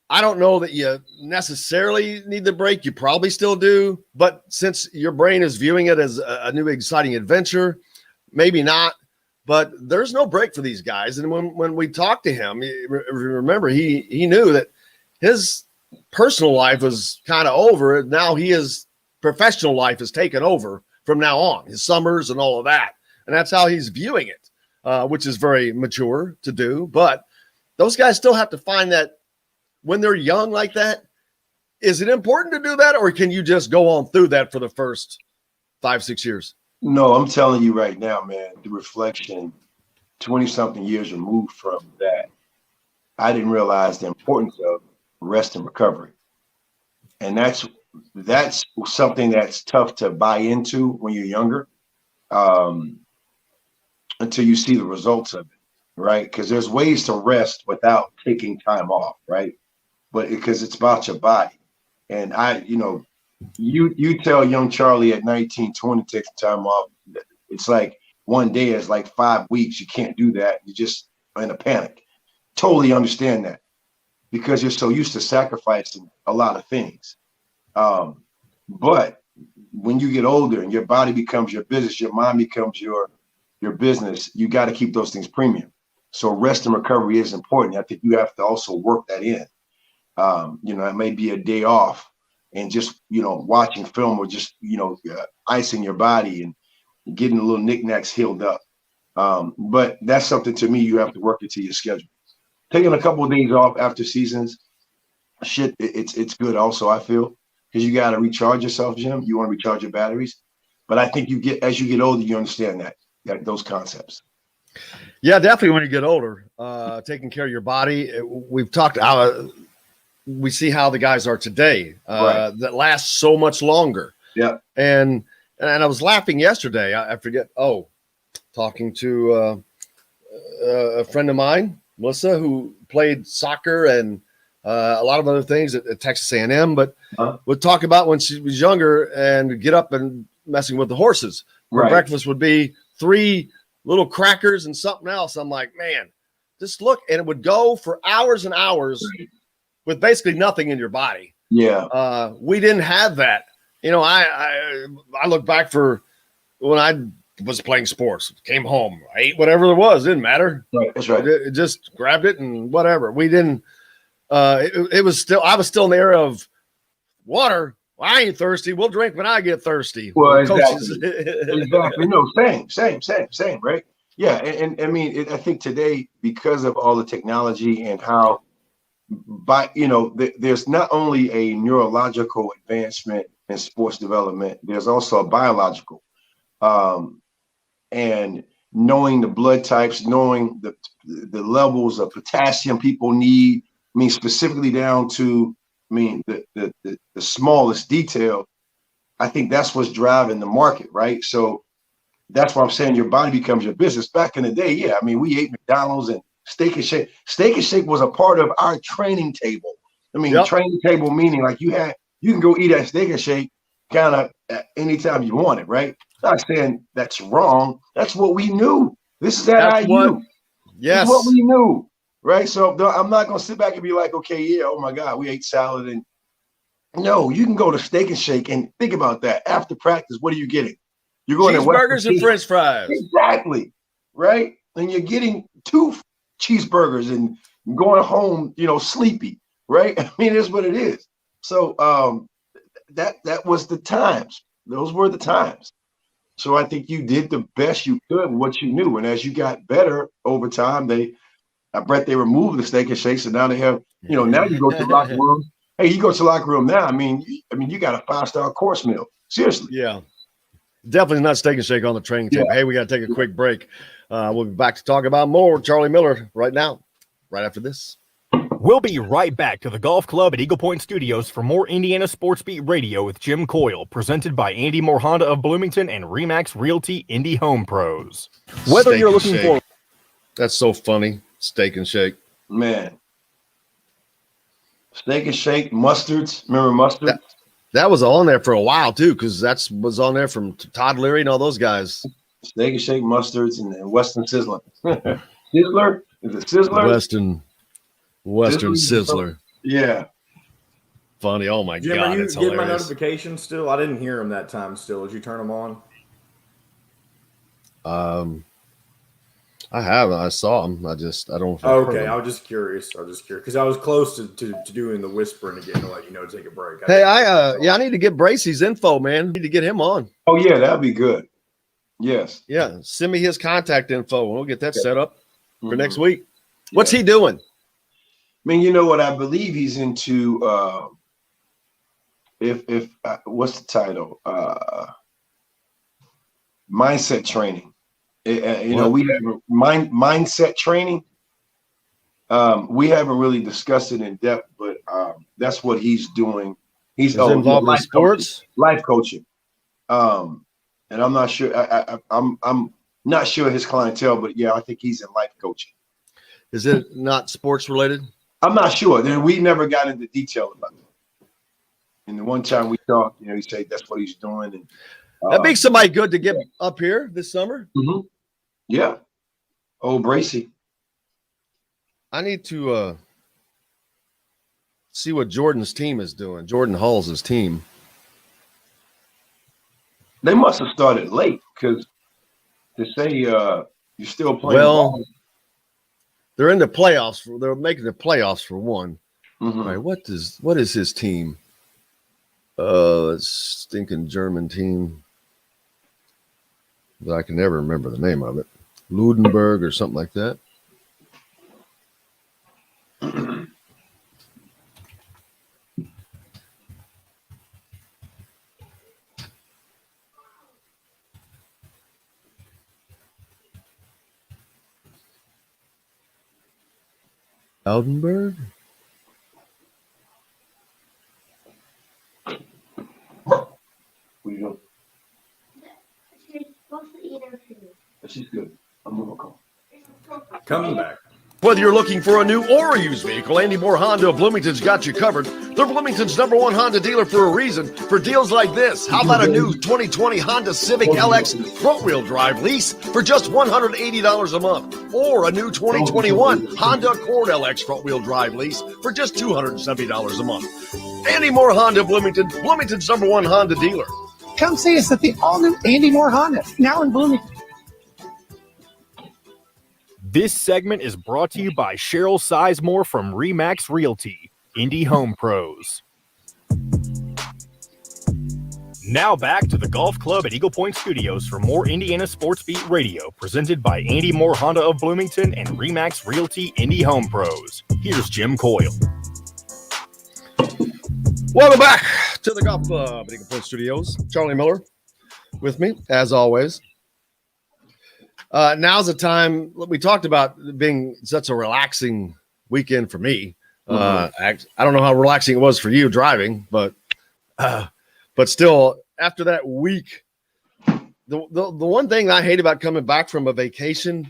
I don't know that you necessarily need the break. You probably still do. But since your brain is viewing it as a new exciting adventure, maybe not. But there's no break for these guys. And when we talked to him, remember, he knew that his personal life was kind of over. Now his professional life is taken over from now on, his summers and all of that. And that's how he's viewing it, which is very mature to do. But those guys still have to find that when they're young like that. Is it important to do that, or can you just go on through that for the first 5-6 years? No, I'm telling you right now, man, the reflection, 20-something years removed from that, I didn't realize the importance of rest and recovery. And that's something that's tough to buy into when you're younger, until you see the results of it, right? Because there's ways to rest without taking time off, right? But because it's about your body. And you tell young Charlie at 19, 20, take some time off. It's like one day is like 5 weeks. You can't do that. You're just in a panic. Totally understand that, because you're so used to sacrificing a lot of things. But when you get older and your body becomes your business, your mind becomes your business, you got to keep those things premium. So rest and recovery is important. I think you have to also work that in. It may be a day off and just, watching film or just, icing your body and getting the little knickknacks healed up. But that's something to me you have to work into your schedule. Taking a couple of days off after seasons, it's good also, I feel, because you got to recharge yourself, Jim. You want to recharge your batteries. But I think as you get older, you understand those concepts. Yeah, definitely when you get older, taking care of your body. We've talked we see how the guys are today that last so much longer. Yeah. And I was laughing yesterday. I forget. Talking to a friend of mine, Melissa, who played soccer and a lot of other things at Texas A&M, but would talk about when she was younger and get up and messing with the horses. Her breakfast would be 3 little crackers and something else. I'm like, man, just look. And it would go for hours and hours with basically nothing in your body. Yeah. We didn't have that. I look back for when I was playing sports, came home, I ate whatever there was, didn't matter. Right. That's right. It just grabbed it and whatever. We didn't, I was still in the era of water. Well, I ain't thirsty. We'll drink when I get thirsty. Well, exactly. Exactly. No, same, right? Yeah. And I mean, I think today, because of all the technology and how, there's not only a neurological advancement in sports development, there's also a biological. And knowing the blood types, knowing the levels of potassium people need, I mean, specifically down to, the smallest detail, I think that's what's driving the market, right? So that's why I'm saying your body becomes your business. Back in the day, we ate McDonald's and Steak and Shake. Steak and Shake was a part of our training table. Training table meaning like you can go eat at Steak and Shake kind of anytime you want it, right? Not saying that's wrong. That's what we knew. This is at IU. Yes. This is what we knew, right? So I'm not going to sit back and be like, okay, yeah, oh my God, we ate salad. And no, you can go to Steak and Shake and think about that. After practice, what are you getting? You're going to cheeseburgers and French fries. Exactly, right? And you're getting 2 cheeseburgers and going home, sleepy, right? I mean, it's what it is. So that was the times. Those were the times. So I think you did the best you could with what you knew. And as you got better over time, I bet they removed the Steak and Shakes, and now they have, now you go to the locker room. Hey, you go to the locker room now. I mean, you got a 5-star course meal. Seriously. Yeah. Definitely not Steak and Shake on the training table. Yeah. Hey, we got to take a quick break. We'll be back to talk about more Charlie Miller right now, right after this. We'll be right back to the Golf Club at Eagle Point Studios for more Indiana Sports Beat Radio with Jim Coyle, presented by Andy Moore Honda of Bloomington and Remax Realty Indy Home Pros. Whether Steak you're looking for... That's so funny. Steak and Shake. Man. Steak and Shake, mustards. Remember mustard? That was on there for a while, too, because that was on there from Todd Leary and all those guys. Steak and Shake, mustards, and Western Sizzler. Sizzler? Is it Sizzler? Western Sizzler. Yeah. Funny. Oh, my Jim, God. are you it's getting hilarious. my notifications still? I didn't hear them that time still. Did you turn them on? I haven't. I saw them. I don't. Okay. I was just curious. Because I was close to doing the whispering again to let you know to take a break. I need to get Bracey's info, man. I need to get him on. Oh, yeah. That'd be good. Yes. Yeah. Send me his contact info and we'll get that set up for next week. What's he doing? I mean, you know what? I believe he's into what's the title? Mindset training. We have mindset training. We haven't really discussed it in depth, but that's what he's doing. He's involved in sports, life coaching. And I'm not sure. I'm not sure his clientele, but yeah, I think he's in life coaching. Is it not sports related? I'm not sure. We never got into detail about it. And the one time we talked, he said that's what he's doing. And that makes somebody good to get up here this summer. Mm-hmm. Yeah. Oh, Bracey. I need to see what Jordan's team is doing. Jordan Hall's team. They must have started late because to say you're still playing. Well, they're in the playoffs. They're making the playoffs for one. Mhm. All right, what is his team? Stinking German team. But I can never remember the name of it. Ludenberg or something like that. Aldenberg? What you doing? She's good. I'm gonna call. Coming back. Whether you're looking for a new or a used vehicle, Andy Moore Honda of Bloomington's got you covered. They're Bloomington's #1 Honda dealer for a reason. For deals like this, how about a new 2020 Honda Civic LX front-wheel drive lease for just $180 a month? Or a new 2021 Honda Accord LX front-wheel drive lease for just $270 a month. Andy Moore Honda of Bloomington, Bloomington's #1 Honda dealer. Come see us at the all-new Andy Moore Honda, now in Bloomington. This segment is brought to you by Cheryl Sizemore from Remax Realty, Indy Home Pros. Now back to the Golf Club at Eagle Point Studios for more Indiana Sports Beat Radio, presented by Andy Moore Honda of Bloomington and Remax Realty, Indy Home Pros. Here's Jim Coyle. Welcome back to the Golf Club at Eagle Point Studios. Charlie Miller with me, as always. Now's the time. We talked about being such a relaxing weekend for me. I don't know how relaxing it was for you driving, but still, after that week, the one thing I hate about coming back from a vacation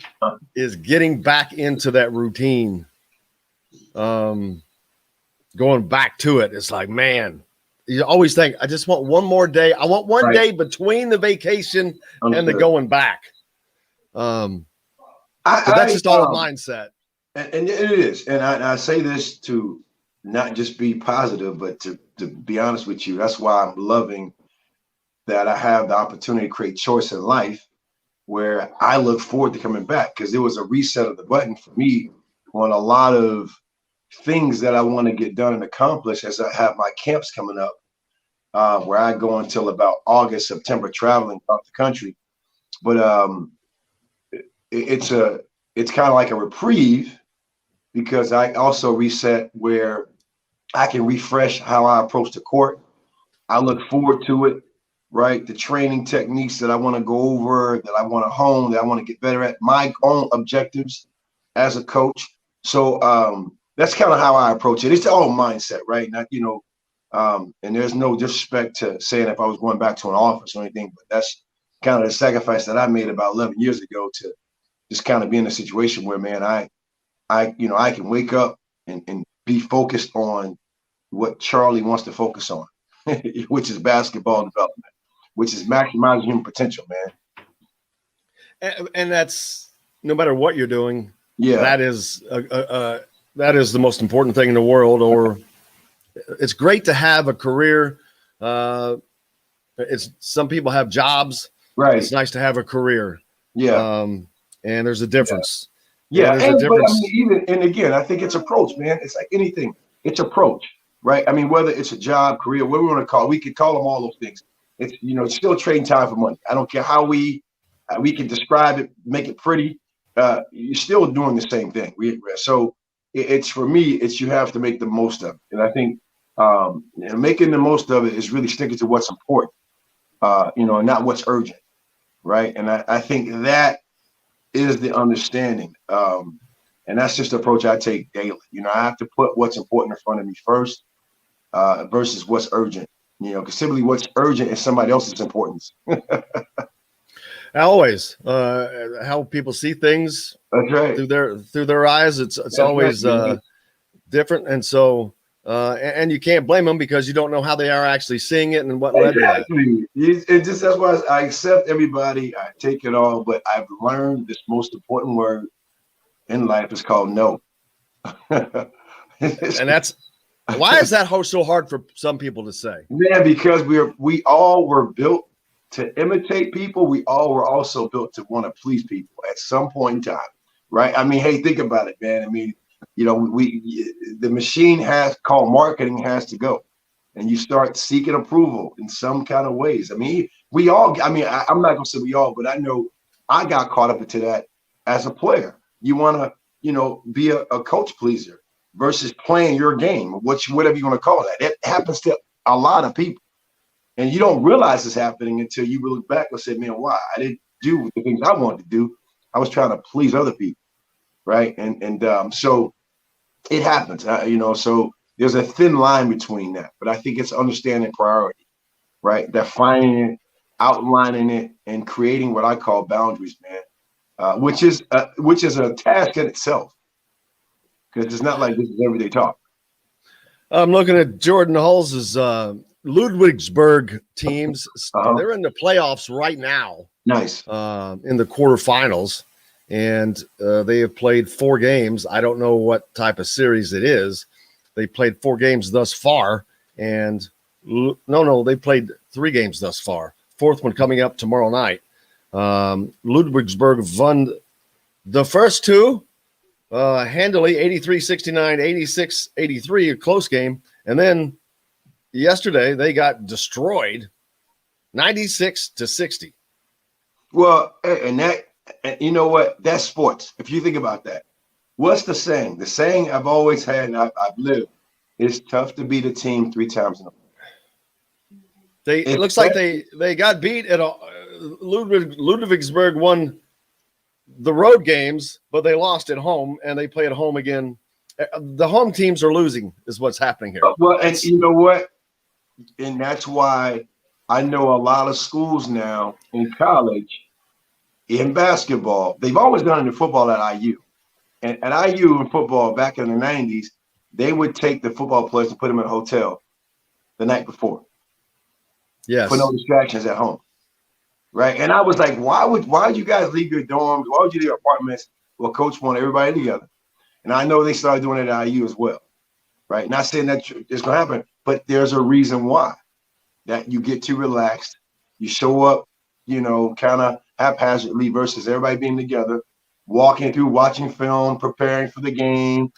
is getting back into that routine. Going back to it, it's like, man, you always think, I just want one more day. I want one day between the vacation and the going back. But that's just all a mindset. And it is. And I say this to not just be positive, but to be honest with you. That's why I'm loving that I have the opportunity to create choice in life where I look forward to coming back, because it was a reset of the button for me on a lot of things that I want to get done and accomplish as I have my camps coming up, where I go until about August, September, traveling throughout the country. But it's kind of like a reprieve, because I also reset where I can refresh how I approach the court. I look forward to it, right? The training techniques that I want to go over, that I want to hone, that I want to get better at, my own objectives as a coach. So that's kind of how I approach it. It's all mindset, right? Not, and there's no disrespect to saying if I was going back to an office or anything, but that's kind of the sacrifice that I made about 11 years ago to just kind of be in a situation where, man, I can wake up and be focused on what Charlie wants to focus on, which is basketball development, which is maximizing human potential, man. And that's no matter what you're doing. Yeah, that is the most important thing in the world. Or it's great to have a career. It's some people have jobs. Right. It's nice to have a career. Yeah. And there's a difference. Yeah. And again, I think it's approach, man. It's like anything. It's approach, right? I mean, whether it's a job, career, what we want to call it, we could call them all those things. It's, it's still trading time for money. I don't care how we can describe it, make it pretty. You're still doing the same thing. So it's, for me, it's, you have to make the most of it. And I think making the most of it is really sticking to what's important, and not what's urgent, right? And I think that is the understanding. And that's just the approach I take daily. I have to put what's important in front of me first, versus what's urgent, because simply what's urgent is somebody else's importance. Always, how people see things. That's right. Through their eyes. It's always different. And so, and you can't blame them, because you don't know how they are actually seeing it and what led to that. It just, that's why I accept everybody. I take it all, but I've learned this most important word in life is called no. And that's why is that so hard for some people to say? Yeah, because we all were built to imitate people. We all were also built to want to please people at some point in time, right? I mean, hey, think about it, man. I mean, You know, the machine called marketing has to go, and you start seeking approval in some kind of ways. I mean, we all. I mean, I'm not gonna say we all, but I know I got caught up into that as a player. You want to, be a coach pleaser versus playing your game, whatever you want to call that. It happens to a lot of people, and you don't realize it's happening until you look back and say, "Man, why? I didn't do the things I wanted to do. I was trying to please other people." Right. So it happens, so there's a thin line between that, but I think it's understanding priority, right? Defining it, outlining it, and creating what I call boundaries, man, which is a task in itself, because it's not like this is everyday talk. I'm looking at Jordan Hulse's Ludwigsburg teams. They're in the playoffs right now. Nice. In the quarterfinals. And they have played 4 games. I don't know what type of series it is. They played 4 games thus far. And they played 3 games thus far. 4th one coming up tomorrow night. Ludwigsburg won the first 2 handily, 83-69, 86-83, a close game. And then yesterday they got destroyed 96-60. Well, and you know what? That's sports. If you think about that, what's the saying? The saying I've always had and I've lived: it's tough to beat a team 3 times in a row. It looks like they got beat at Ludwigsburg won the road games, but they lost at home, and they play at home again. The home teams are losing, is what's happening here. Well, and you know what? And that's why I know a lot of schools now in college. In basketball, they've always done it in football at IU. And at IU in football back in the 90s, they would take the football players and put them in a hotel the night before. Yes. For no distractions at home. Right. And I was like, why would you guys leave your dorms? Why would you leave your apartments? Well, coach wanted everybody together. And I know they started doing it at IU as well. Right. Not saying that it's going to happen, but there's a reason why. That you get too relaxed. You show up, kind of haphazardly versus everybody being together, walking through, watching film, preparing for the game,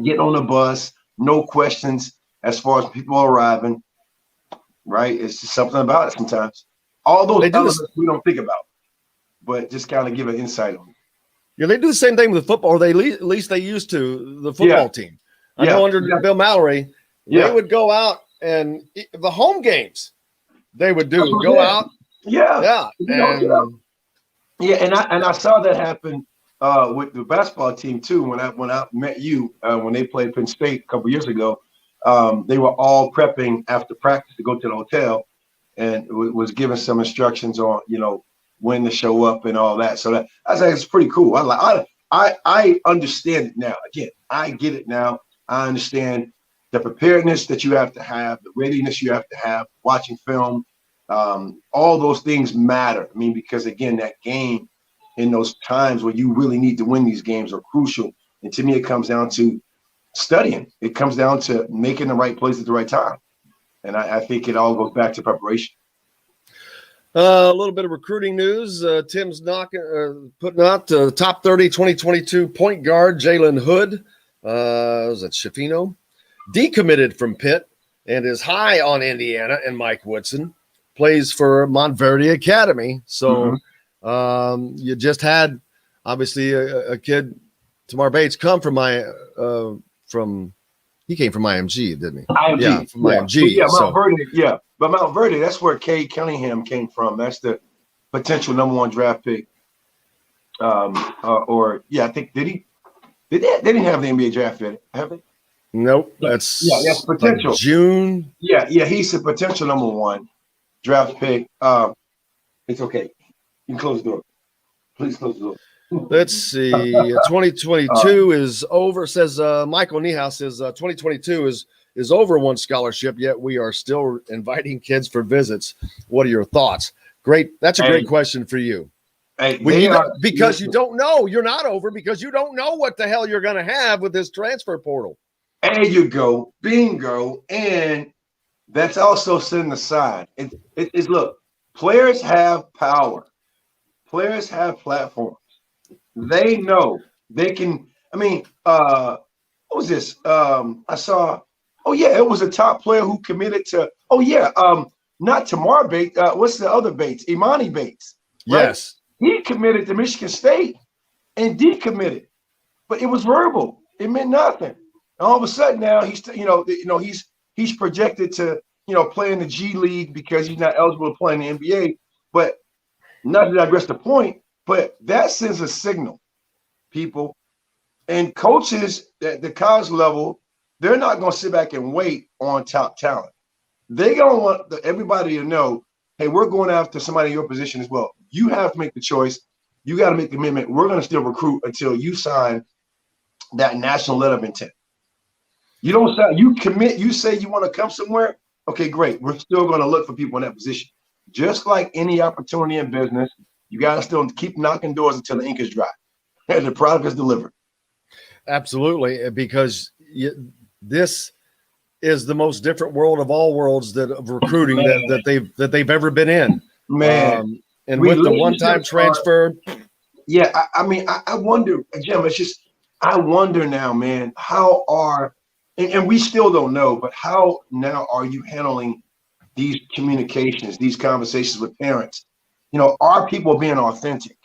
getting on the bus, no questions as far as people arriving, right? It's just something about it sometimes. All those elements we don't think about, but just kind of give an insight on it. Yeah, they do the same thing with football, or at least they used to, the football team. I know under Bill Mallory, they would go out and the home games they would go out. Yeah. And I saw that happen with the basketball team too. When I met you when they played Penn State a couple years ago, they were all prepping after practice to go to the hotel, and was given some instructions on when to show up and all that. So I was like, it's pretty cool. I understand it now. Again, I get it now. I understand the preparedness that you have to have, the readiness you have to have, watching film. All those things matter. I mean, because again, that game in those times where you really need to win these games are crucial. And to me, it comes down to studying. It comes down to making the right plays at the right time. And I think it all goes back to preparation. A little bit of recruiting news. Tim's putting out top 30 2022 point guard Jalen Hood. Was that Schifino? Decommitted from Pitt and is high on Indiana and Mike Woodson. Plays for Montverde Academy. So you just had obviously a kid, Tamar Bates, come from he came from IMG, didn't he? IMG. Yeah, from IMG. Yeah, Mount Verde. Yeah, but Mount Verde, that's where Cade Cunningham came from. That's the potential number 1 draft pick. I think they didn't have the NBA draft yet, have they? Nope. That's potential. Like June. Yeah, he's a potential number 1 draft pick. It's okay. You can close the door. Please close the door. Let's see. 2022 is over. Says Michael Niehaus says 2022 is over one scholarship, yet we are still inviting kids for visits. What are your thoughts? Great. That's a great question for you. Because you don't know. You're not over because you don't know what the hell you're going to have with this transfer portal. There you go. Bingo. And that's also setting aside. It's look, players have power. Players have platforms. They know they can. I mean, what was this? I saw. Oh yeah, it was a top player who committed to. Oh yeah, not Tamar Bates. What's the other Bates? Imani Bates. Right? Yes. He committed to Michigan State and decommitted, but it was verbal. It meant nothing. And all of a sudden now he's projected to play in the G League because he's not eligible to play in the NBA. But not to digress the point, but that sends a signal, people. And coaches at the college level, they're not going to sit back and wait on top talent. They're going to want everybody to know, hey, we're going after somebody in your position as well. You have to make the choice. You got to make the commitment. We're going to still recruit until you sign that national letter of intent. You don't sign, you commit, you say you want to come somewhere. Okay, great. We're still going to look for people in that position. Just like any opportunity in business, you got to still keep knocking doors until the ink is dry and the product is delivered. Absolutely, because this is the most different world of all worlds of recruiting that they've ever been in. Man, and with the one-time transfer, I wonder, Jim. It's just I wonder now, man. How are and we still don't know, but how now are you handling these communications, these conversations with parents? Are people being authentic?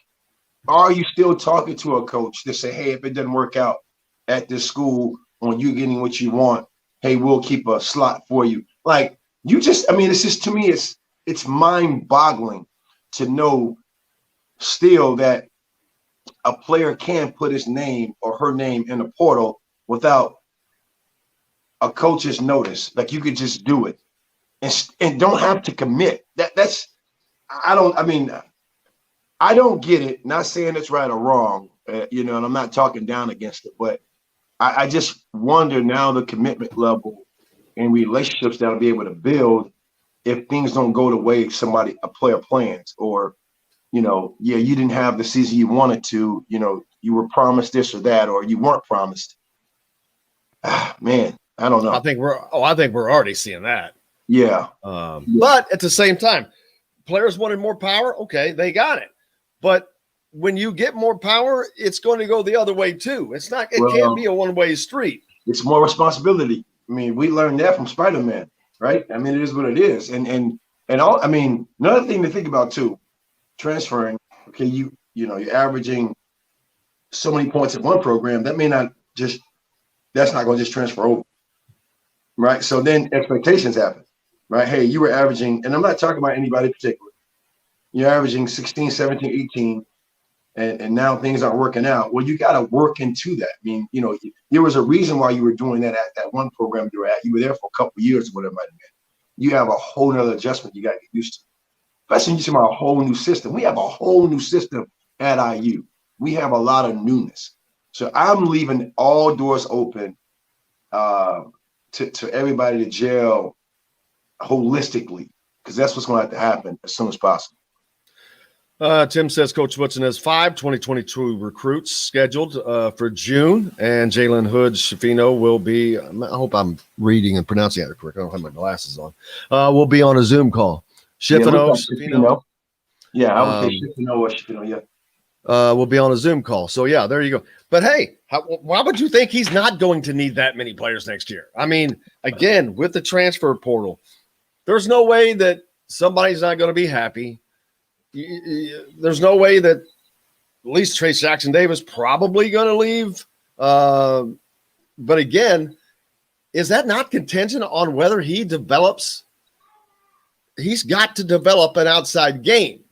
Are you still talking to a coach to say, hey, if it doesn't work out at this school on you getting what you want, hey, we'll keep a slot for you. Like it's just to me, it's mind-boggling to know still that a player can put his name or her name in a portal without a coach's notice. Like you could just do it and don't have to commit. I don't get it. Not saying it's right or wrong, and I'm not talking down against it, but I just wonder now the commitment level and relationships that'll be able to build if things don't go the way a player plans, or you didn't have the season you wanted to, you were promised this or that, or you weren't promised. Man, I don't know. I think we're already seeing that. Yeah. But at the same time, players wanted more power. Okay, they got it. But when you get more power, it's going to go the other way too. It can't be a one-way street. It's more responsibility. I mean, we learned that from Spider-Man, right? I mean, it is what it is. And all, another thing to think about too, transferring, okay, you're averaging so many points in one program, that's not going to just transfer over. Right. So then expectations happen, right? Hey, you were averaging, and I'm not talking about anybody in particular. You're averaging 16, 17, 18, and now things aren't working out. Well, you got to work into that. I mean, there was a reason why you were doing that at that one program you were at. You were there for a couple of years, whatever it might have been. You have a whole nother adjustment you got to get used to. Especially when you talk about a whole new system. We have a whole new system at IU. We have a lot of newness. So I'm leaving all doors open to everybody to gel holistically, because that's what's going to have to happen as soon as possible. Tim says Coach Woodson has 5 2022 recruits scheduled for June, and Jalen Hood-Schifino will be, I hope I'm reading and pronouncing that correct, I don't have my glasses on, will be on a Zoom call. Schifino. Yeah, I would say Schifino or Schifino, yeah. Will be on a Zoom call. So, yeah, there you go. But, hey, why would you think he's not going to need that many players next year? I mean, again, with the transfer portal, there's no way that somebody's not going to be happy. There's no way that at least Trace Jackson Davis probably going to leave. But, again, is that not contingent on whether he develops? He's got to develop an outside game.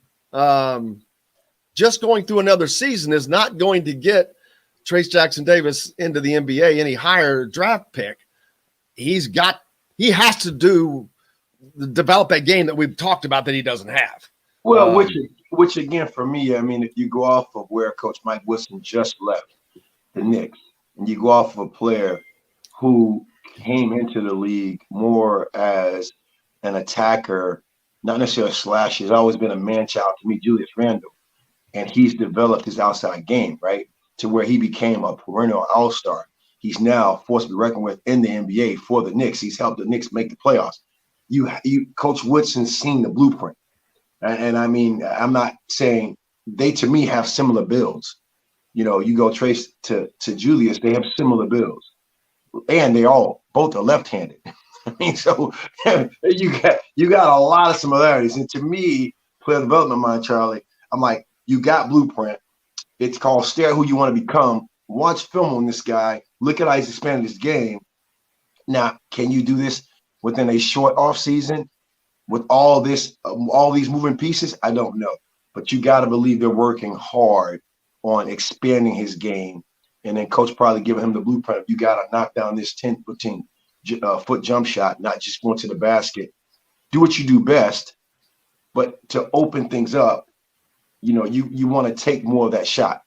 Just going through another season is not going to get Trace Jackson Davis into the NBA any higher draft pick. He has to develop that game that we've talked about that he doesn't have. Well, which again, for me, if you go off of where Coach Mike Woodson just left the Knicks, and you go off of a player who came into the league more as an attacker, not necessarily a slash. He's always been a man-child to me, Julius Randle. And he's developed his outside game, right, to where he became a perennial all-star. He's now forced to be reckoned with in the NBA for the Knicks. He's helped the Knicks make the playoffs. Coach Woodson's seen the blueprint. And I'm not saying they, to me, have similar builds. You go Trace to Julius, they have similar builds. and they all both are left-handed. I mean, so you got a lot of similarities. And to me, player development mind, Charlie, I'm like, you got blueprint. It's called Stare Who You Want to Become. Watch film on this guy. Look at how he's expanded his game. Now, can you do this within a short off season with all these moving pieces? I don't know, but you got to believe they're working hard on expanding his game. And then coach probably giving him the blueprint. You got to knock down this 10-foot jump shot, not just going to the basket. Do what you do best, but to open things up, you want to take more of that shot.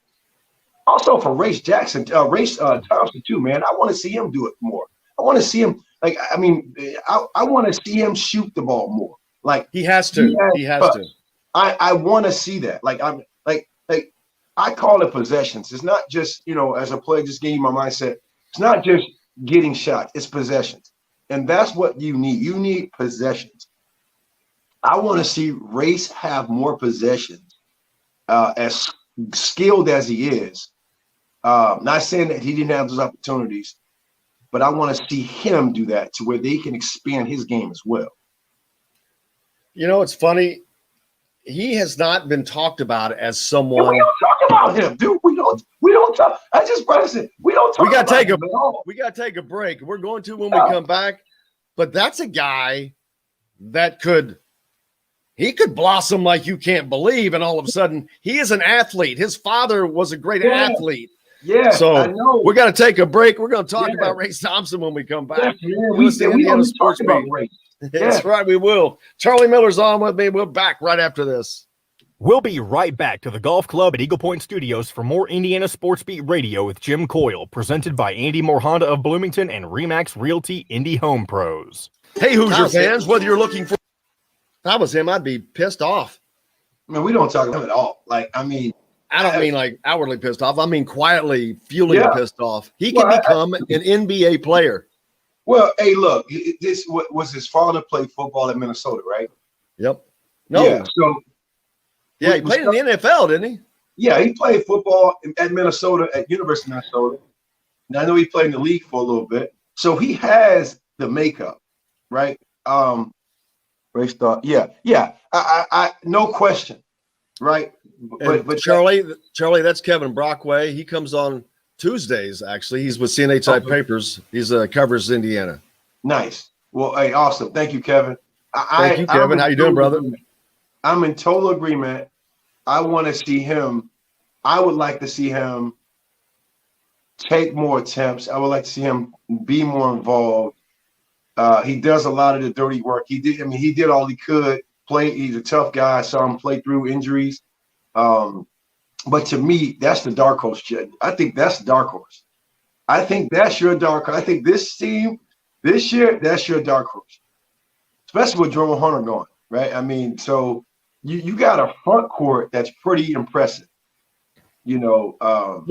Also for Race Thompson too, man. I want to see him do it more. I want to see him I want to see him shoot the ball more. Like he has to. He has to. I want to see that. I call it possessions. It's not just, as a player, just getting my mindset. It's not just getting shots. It's possessions. And that's what you need. You need possessions. I want to see Race have more possessions, as skilled as he is. Not saying that he didn't have those opportunities, but I want to see him do that to where they can expand his game as well. It's funny. He has not been talked about as someone. And we don't talk about him, dude. We don't talk. I just said we don't talk. We got to take a break. We're going to when we come back. But that's a guy that could blossom like you can't believe, and all of a sudden he is an athlete. His father was a great athlete. Yeah. So I know. We're going to take a break. We're going to talk about Race Thompson when we come back. We don't talk about Race. That's right, we will. Charlie Miller's on with me. We're back right after this. We'll be right back to the Golf Club at Eagle Point Studios for more Indiana Sports Beat Radio with Jim Coyle, presented by Andy Moore Honda of Bloomington and Remax Realty Indy Home Pros. Hey, Hoosier fans, whether you're looking for if I was him, I'd be pissed off. I mean, we don't talk about him at all. I don't mean like outwardly pissed off. I mean quietly feeling pissed off. He can become an NBA player. Well, hey, look, this was his father played football at Minnesota, right? Yep. No. Yeah, so he played in the NFL, didn't he? Yeah, he played football at Minnesota, at University of Minnesota. And I know he played in the league for a little bit. So he has the makeup, right? Race thought, yeah. I no question, right? But Charlie, that's Kevin Brockway. He comes on Tuesdays, actually. He's with CNHI Papers. He's covers Indiana. Nice. Well, hey, awesome. Thank you, Kevin. Thank you, Kevin. How you doing, brother? I'm in total agreement. I want to see him. I would like to see him take more attempts. I would like to see him be more involved. He does a lot of the dirty work. He did all he could. He's a tough guy. I saw him play through injuries. But to me, that's the dark horse, Jed. I think that's the dark horse. I think that's your dark horse. I think this team this year, that's your dark horse, especially with Jerome Hunter going, right? I mean, so you got a front court that's pretty impressive. Well,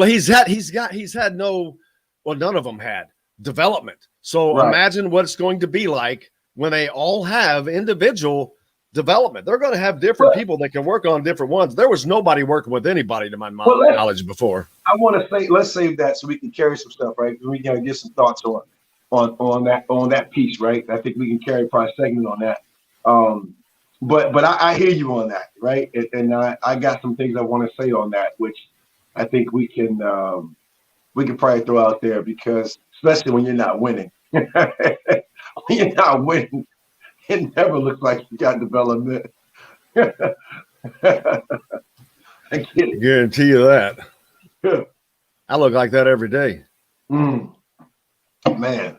none of them had development. So Imagine what it's going to be like when they all have individual development. They're going to have different people that can work on different ones. There was nobody working with anybody to my knowledge before. I want to say, let's save that so we can carry some stuff, right? We got to get some thoughts on that piece, right? I think we can carry probably a segment on that. But I hear you on that, right? And I got some things I want to say on that, which I think we can probably throw out there, because especially when you're not winning, when you're not winning, it never looks like you got development. I guarantee you that. I look like that every day. Man,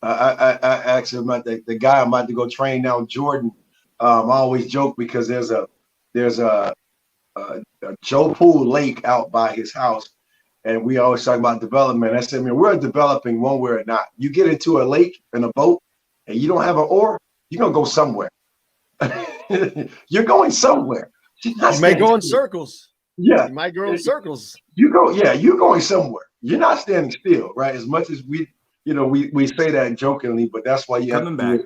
I actually about the guy I'm about to go train now, Jordan. I always joke because there's a Joe Pool lake out by his house, and we always talk about development. I said, man, we're developing one way or not. You get into a lake in a boat and you don't have an oar, you're gonna go somewhere. You're going somewhere. You may go in circles. Yeah, you might go in circles. You're going somewhere. You're not standing still, right? As much as we say that jokingly, but that's why you have to do it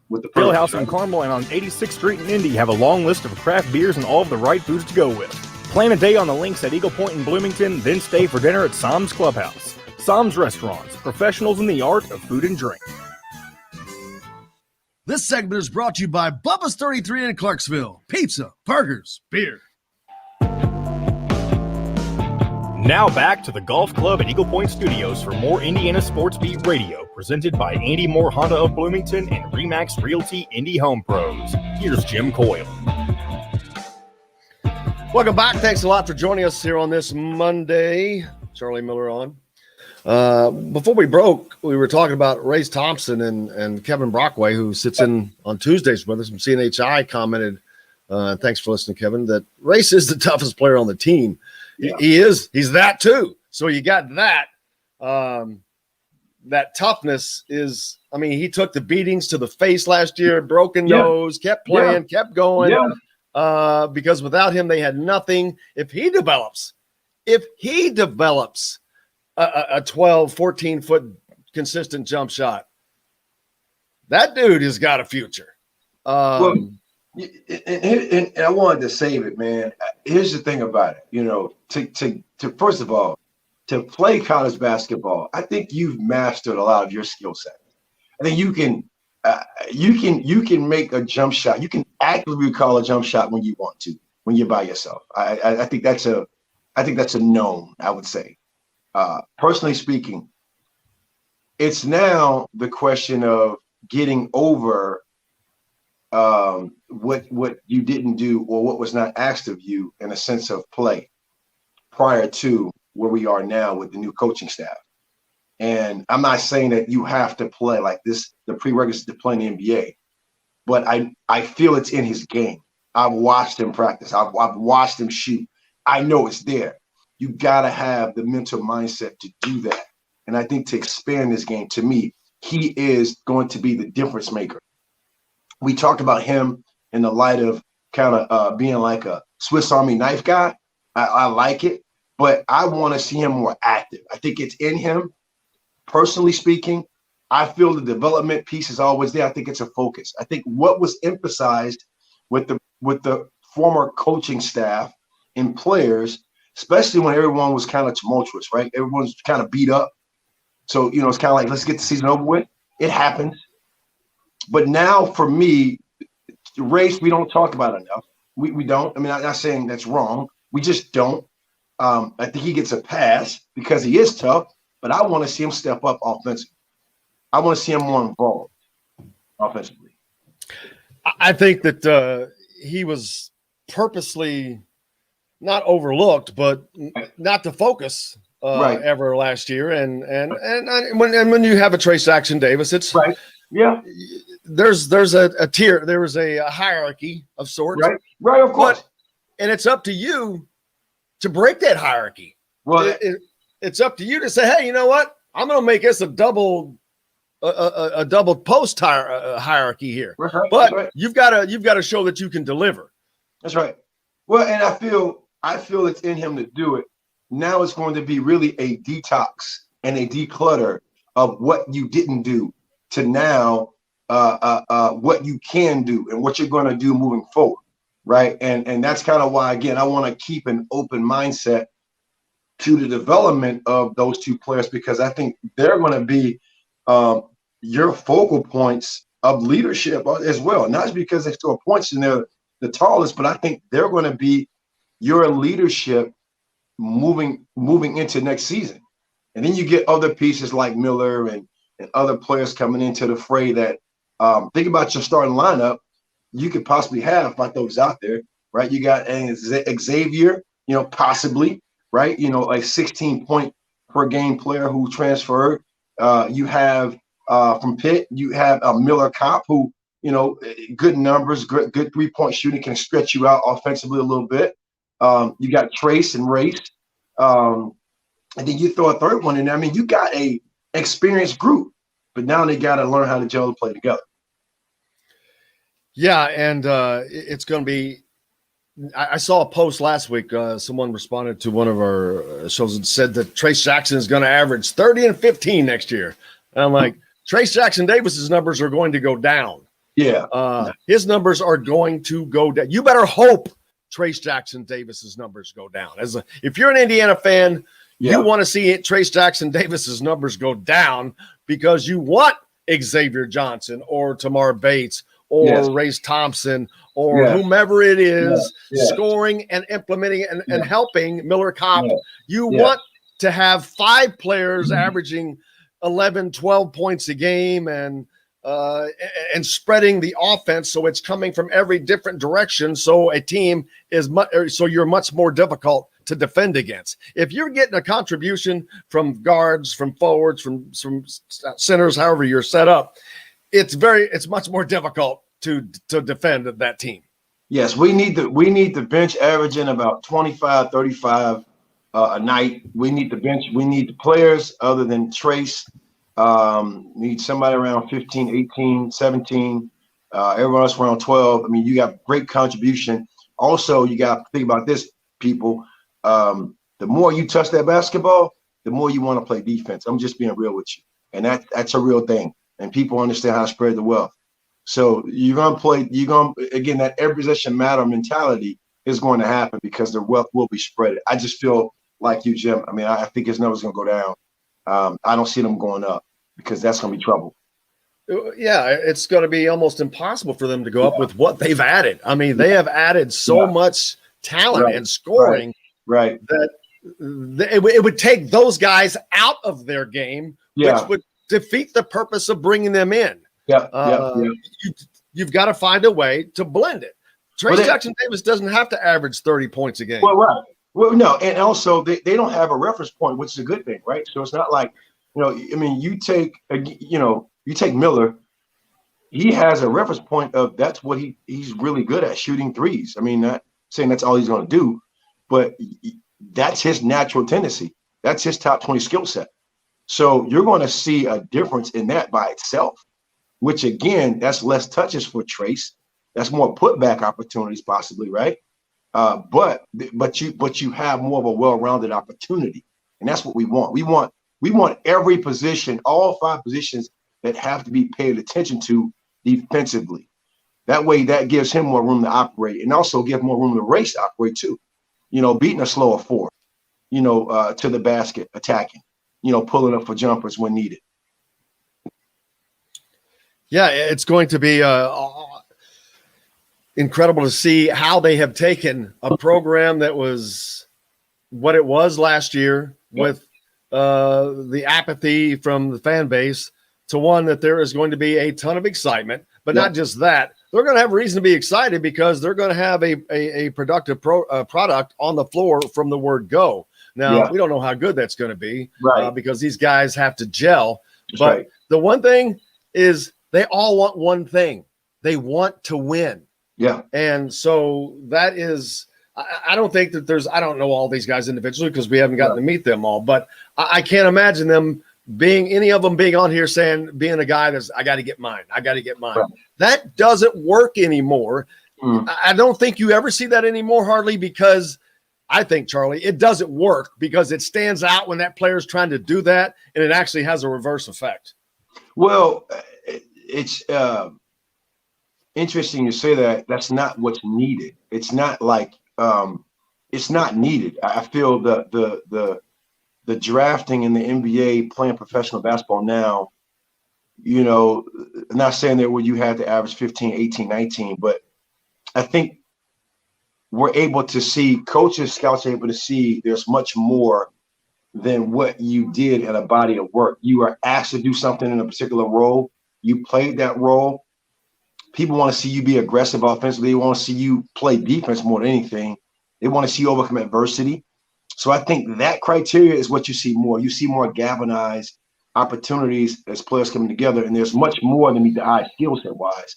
with the Phil House in Carmel and on 86th Street in Indy have a long list of craft beers and all of the right foods to go with. Plan a day on the links at Eagle Point in Bloomington, then stay for dinner at Sam's Clubhouse. Sam's Restaurants, professionals in the art of food and drink. This segment is brought to you by Bubba's 33 in Clarksville. Pizza, burgers, beer. Now back to the Golf Club at Eagle Point Studios for more Indiana Sports Beat Radio, presented by Andy Moore Honda of Bloomington and Remax Realty Indy Home Pros. Here's Jim Coyle. Welcome back. Thanks a lot for joining us here on this Monday. Charlie Miller on. Before we broke, we were talking about Race Thompson and Kevin Brockway, who sits in on Tuesdays with us from CNHI, commented, thanks for listening, Kevin, that Race is the toughest player on the team. Yeah. He's that too. So you got that. That toughness is, I mean, he took the beatings to the face last year, broken nose, kept playing, kept going. Because without him, they had nothing. If he develops a 12, 14-foot consistent jump shot, that dude has got a future. And I wanted to save it, man. Here's the thing about it. You know, to first of all, to play college basketball, I think you've mastered a lot of your skill set. I think you can make a jump shot. You can actively call a jump shot when you want to, when you're by yourself. I think that's a known, I would say. Personally speaking, it's now the question of getting over what you didn't do or what was not asked of you in a sense of play prior to where we are now with the new coaching staff. And I'm not saying that you have to play like this, the prerequisite to play in the NBA, but I feel it's in his game. I've watched him practice. I've watched him shoot. I know it's there. You got to have the mental mindset to do that. And I think to expand this game, to me, he is going to be the difference maker. We talked about him in the light of kind of being like a Swiss Army knife guy. I like it, but I want to see him more active. I think it's in him. Personally speaking, I feel the development piece is always there. I think it's a focus. I think what was emphasized with the former coaching staff and players, especially when everyone was kind of tumultuous, right? Everyone's kind of beat up. So, you know, it's kind of like, let's get the season over with. It happens. But now for me, the Race, we don't talk about enough. We don't. I mean, I'm not saying that's wrong. We just don't. I think he gets a pass because he is tough, but I want to see him step up offensively. I want to see him more involved offensively. I think that he was purposely not overlooked, but not to focus ever last year. And when you have a Trace Jackson Davis, it's right. Yeah. There's a tier. There was a hierarchy of sorts. Right. Of course. And it's up to you to break that hierarchy. Well, it's up to you to say, hey, you know what? I'm going to make this a double post hierarchy here. Right. But you've got to show that you can deliver. That's right. Well, and I feel it's in him to do it. Now it's going to be really a detox and a declutter of what you didn't do to now what you can do and what you're going to do moving forward, right? And that's kind of why, again, I want to keep an open mindset to the development of those two players, because I think they're going to be your focal points of leadership as well. Not because they score points and they're the tallest, but I think they're going to be your leadership moving into next season. And then you get other pieces like Miller and other players coming into the fray that think about your starting lineup. You could possibly have, if I throw this out there, right? You got Xavier, you know, possibly, right? You know, a 16-point per game player who transferred. You have from Pitt, you have a Miller Cop who, you know, good numbers, good 3-point shooting, can stretch you out offensively a little bit. You got Trace and Race. And then you throw a third one in there. I mean, you got a experienced group, but now they got to learn how to gel and play together. Yeah, and it's going to be – I saw a post last week. Someone responded to one of our shows and said that Trace Jackson is going to average 30 and 15 next year. And I'm like, Trace Jackson Davis's numbers are going to go down. Yeah. His numbers are going to go down. You better hope Trace Jackson Davis's numbers go down. If you're an Indiana fan, you want to see Trace Jackson Davis's numbers go down because you want Xavier Johnson or Tamar Bates or Race Thompson or whomever it is scoring and implementing and helping Miller Kopp. You want to have 5 players averaging 11, 12 points a game and spreading the offense so it's coming from every different direction. So a team is you're much more difficult to defend against. If you're getting a contribution from guards, from forwards, from centers, however you're set up, it's much more difficult to defend that team. Yes, we need the bench averaging about 25, 35 a night. We need the bench. We need the players other than Trace. Need somebody around 15, 18, 17. Everyone else around 12. I mean, you got great contribution. Also, you got to think about this, people. The more you touch that basketball, the more you want to play defense. I'm just being real with you. And that's a real thing. And people understand how to spread the wealth. So again, that every possession matter mentality is going to happen because the wealth will be spread. I just feel like you, Jim. I mean, I think his numbers going to go down. I don't see them going up because that's going to be trouble. Yeah, it's going to be almost impossible for them to go up with what they've added. I mean, they have added so much talent and scoring that it would take those guys out of their game, which would defeat the purpose of bringing them in. You've got to find a way to blend it. Trace Jackson Davis doesn't have to average 30 points a game. Well, no, and also they don't have a reference point, which is a good thing, right? So it's not like, I mean, you take Miller, he has a reference point of that's what he's really good at, shooting threes. I mean, not saying that's all he's going to do, but that's his natural tendency. That's his top 20 skill set. So you're going to see a difference in that by itself, which again, that's less touches for Trace. That's more putback opportunities possibly, right? But you have more of a well-rounded opportunity, and that's what we want. We want every position, all 5 positions that have to be paid attention to defensively. That way, that gives him more room to operate, and also give more room to race to operate too. Beating a slower 4, to the basket, attacking, pulling up for jumpers when needed. Yeah, it's going to be incredible to see how they have taken a program that was what it was last year with the apathy from the fan base to one that there is going to be a ton of excitement, but not just that. They're going to have reason to be excited because they're going to have a productive product on the floor from the word go. Now, we don't know how good that's going to be because these guys have to gel. But the one thing is they all want one thing. They want to win. Yeah. And so that is I don't think that I don't know all these guys individually because we haven't gotten to meet them all, but I can't imagine them any of them being on here being a guy that's, I got to get mine. I got to get mine. Right. That doesn't work anymore. I don't think you ever see that anymore, hardly, because I think, Charlie, it doesn't work because it stands out when that player's trying to do that, and it actually has a reverse effect. Well, it's interesting you say that. That's not what's needed. It's not like it's not needed. I feel the drafting in the NBA, playing professional basketball now, not saying that where you have to average 15, 18, 19, but I think we're able to see, coaches, scouts are able to see there's much more than what you did in a body of work. You are asked to do something in a particular role. You played that role. People want to see you be aggressive offensively. They want to see you play defense more than anything. They want to see you overcome adversity. So I think that criteria is what you see more. You see more galvanized opportunities as players coming together, and there's much more than meet the eye skill set wise,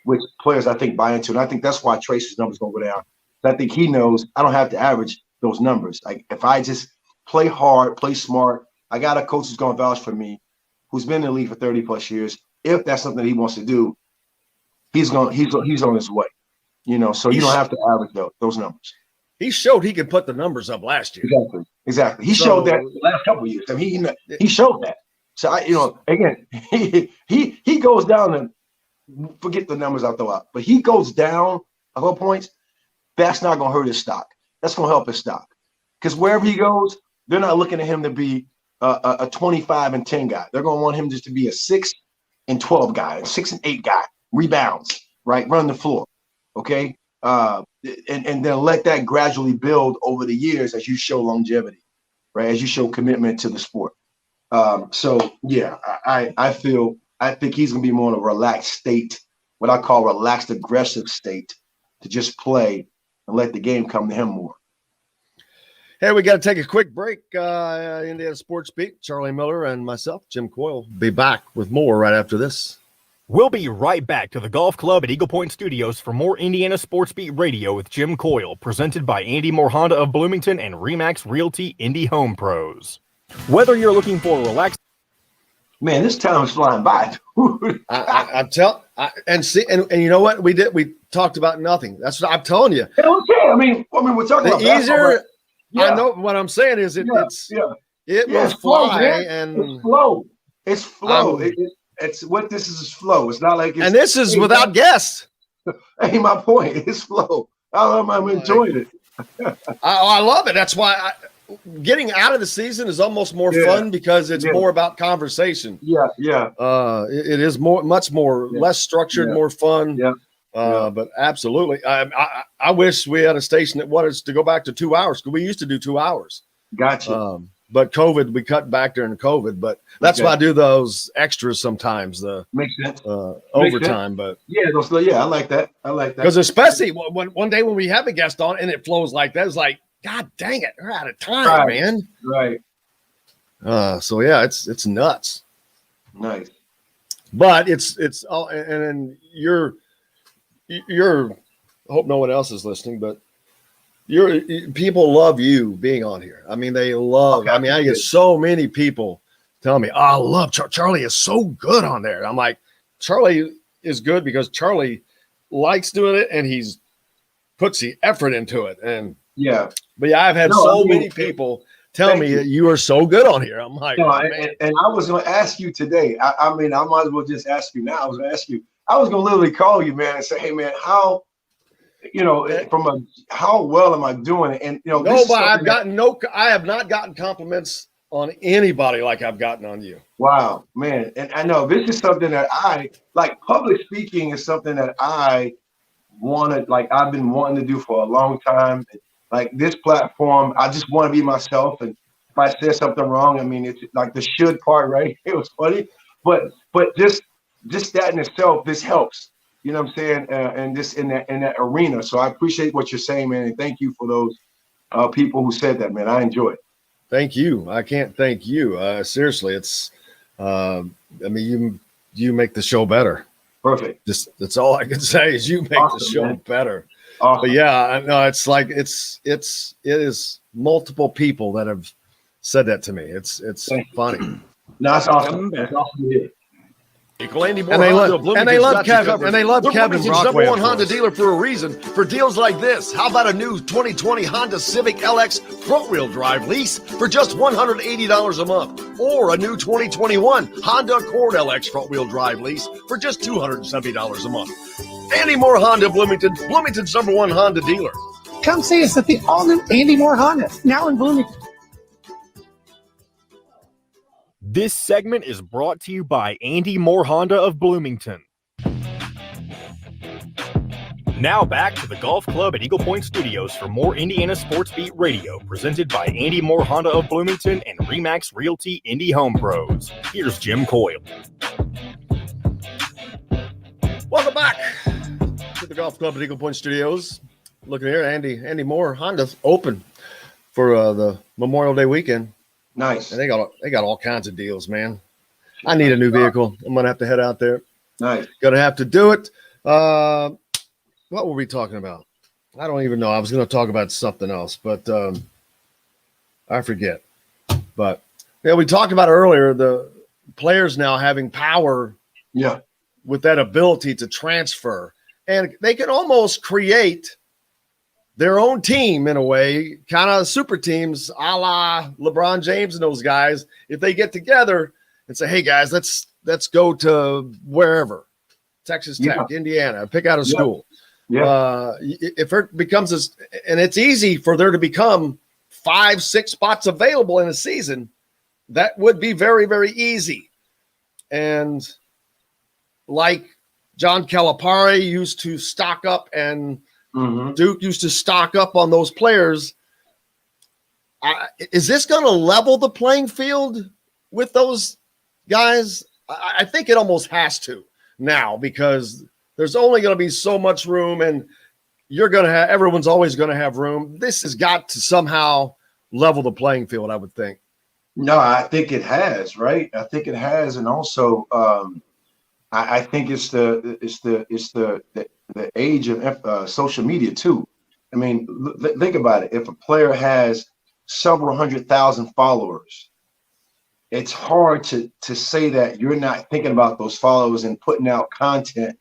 which players I think buy into. And I think that's why Trace's numbers going to go down. I think he knows I don't have to average those numbers. Like if I just play hard, play smart, I got a coach who's going to vouch for me, who's been in the league for 30 plus years. If that's something he wants to do, he's on his way. So you don't have to average those numbers. He showed he could put the numbers up last year. Exactly. He showed that the last couple of years. I mean, he showed that. So again, he goes down and forget the numbers I throw out, but he goes down a couple points. that's not going to hurt his stock. That's going to help his stock. Because wherever he goes, they're not looking at him to be a 25 and 10 guy. They're going to want him just to be a 6 and 12 guy, a 6 and 8 guy, rebounds, right? Run the floor. Okay. And then let that gradually build over the years as you show longevity, right? As you show commitment to the sport. So yeah, I think he's going to be more in a relaxed state, what I call relaxed, aggressive state, to just play and let the game come to him more. Hey, we got to take a quick break. Indiana Sports Beat, Charlie Miller and myself, Jim Coyle, be back with more right after this. We'll be right back to the Golf Club at Eagle Point Studios for more Indiana Sports Beat Radio with Jim Coyle, presented by Andy Moore Honda of Bloomington and Remax Realty Indy Home Pros. Whether you're looking for a relaxed... Man, this time is flying by. I'm telling, and you know what we did? We talked about nothing. That's what I'm telling you. Okay, I mean, we're talking about easier. Yeah. I know what I'm saying is it will fly, and it's flow. It's flow. It's what this is flow. It's not like it's, and this is without guests. Hey, my point. It's flow. I'm enjoying it. I love it. That's why getting out of the season is almost more fun because it's more about conversation. Yeah. It is much more less structured, more fun. Yeah. But absolutely, I wish we had a station that wanted us to go back to 2 hours because we used to do 2 hours. Gotcha. But COVID, we cut back during COVID. But that's why I do those extras sometimes. Makes sense. Overtime, but I like that. Because especially one day when we have a guest on and it flows like that, it's like, God dang it, we're out of time, man. Right. So yeah, it's nuts. Nice. But it's all, and you're. I hope no one else is listening, but people love you being on here. I mean, they love. I mean, I get so many people telling me, "Oh, I love Charlie is so good on there." I'm like, Charlie is good because Charlie likes doing it and he's puts the effort into it. And I've had many people tell me that you are so good on here. I'm like, and I was going to ask you today. I mean, I might as well just ask you now. I was going to ask you. I was going to literally call you, man, and say, hey, man, how well am I doing? And, I have not gotten compliments on anybody like I've gotten on you. Wow, man. And I know this is something that public speaking is something that I've been wanting to do for a long time. Like this platform, I just want to be myself. And if I say something wrong, I mean, it's like the should part, right? It was funny, but just that in itself, this helps. You know what I'm saying? And just in that arena. So I appreciate what you're saying, man. And thank you for those people who said that, man. I enjoy it. Thank you. I can't thank you. Seriously, it's. I mean, you make the show better. Perfect. That's all I can say is you make the show better. Awesome. But yeah, I know it's like it is multiple people that have said that to me. It's funny. No, that's awesome. That's awesome to hear. And they love Kevin Brockway, number one Honda dealer for a reason. For deals like this, how about a new 2020 Honda Civic LX front-wheel drive lease for just $180 a month, or a new 2021 Honda Accord LX front-wheel drive lease for just $270 a month. Andy Moore Honda Bloomington, Bloomington's number one Honda dealer. Come see us at the all-new Andy Moore Honda, now in Bloomington. This segment is brought to you by Andy Moore Honda of Bloomington. Now back to the Golf Club at Eagle Point Studios for more Indiana Sports Beat Radio, presented by Andy Moore Honda of Bloomington and Remax Realty Indy Home Pros. Here's Jim Coyle. Welcome back to the Golf Club at Eagle Point Studios. Looking here, Andy Moore Honda's open for the Memorial Day weekend. Nice. And they got all kinds of deals, man. I need a new vehicle. I'm gonna have to head out there. Nice. Gonna have to do it. What were we talking about? I don't even know. I was gonna talk about something else, but I forget. But yeah, we talked about earlier the players now having power. Yeah. With that ability to transfer, and they can almost create their own team in a way, kind of super teams a la LeBron James and those guys. If they get together and say, hey guys, let's go to wherever, Texas Tech, Indiana, pick out a school. If it becomes and it's easy for there to become 5-6 spots available in a season, that would be very, very easy. And like John Calipari used to stock up and Duke used to stock up on those players. Is this going to level the playing field with those guys? I think it almost has to now, because there's only going to be so much room, and everyone's always going to have room. This has got to somehow level the playing field, I would think. No, I think it has, right? I think it has, and also I think it's the age of social media too. I mean, think about it. If a player has several 100,000 followers, it's hard to say that you're not thinking about those followers and putting out content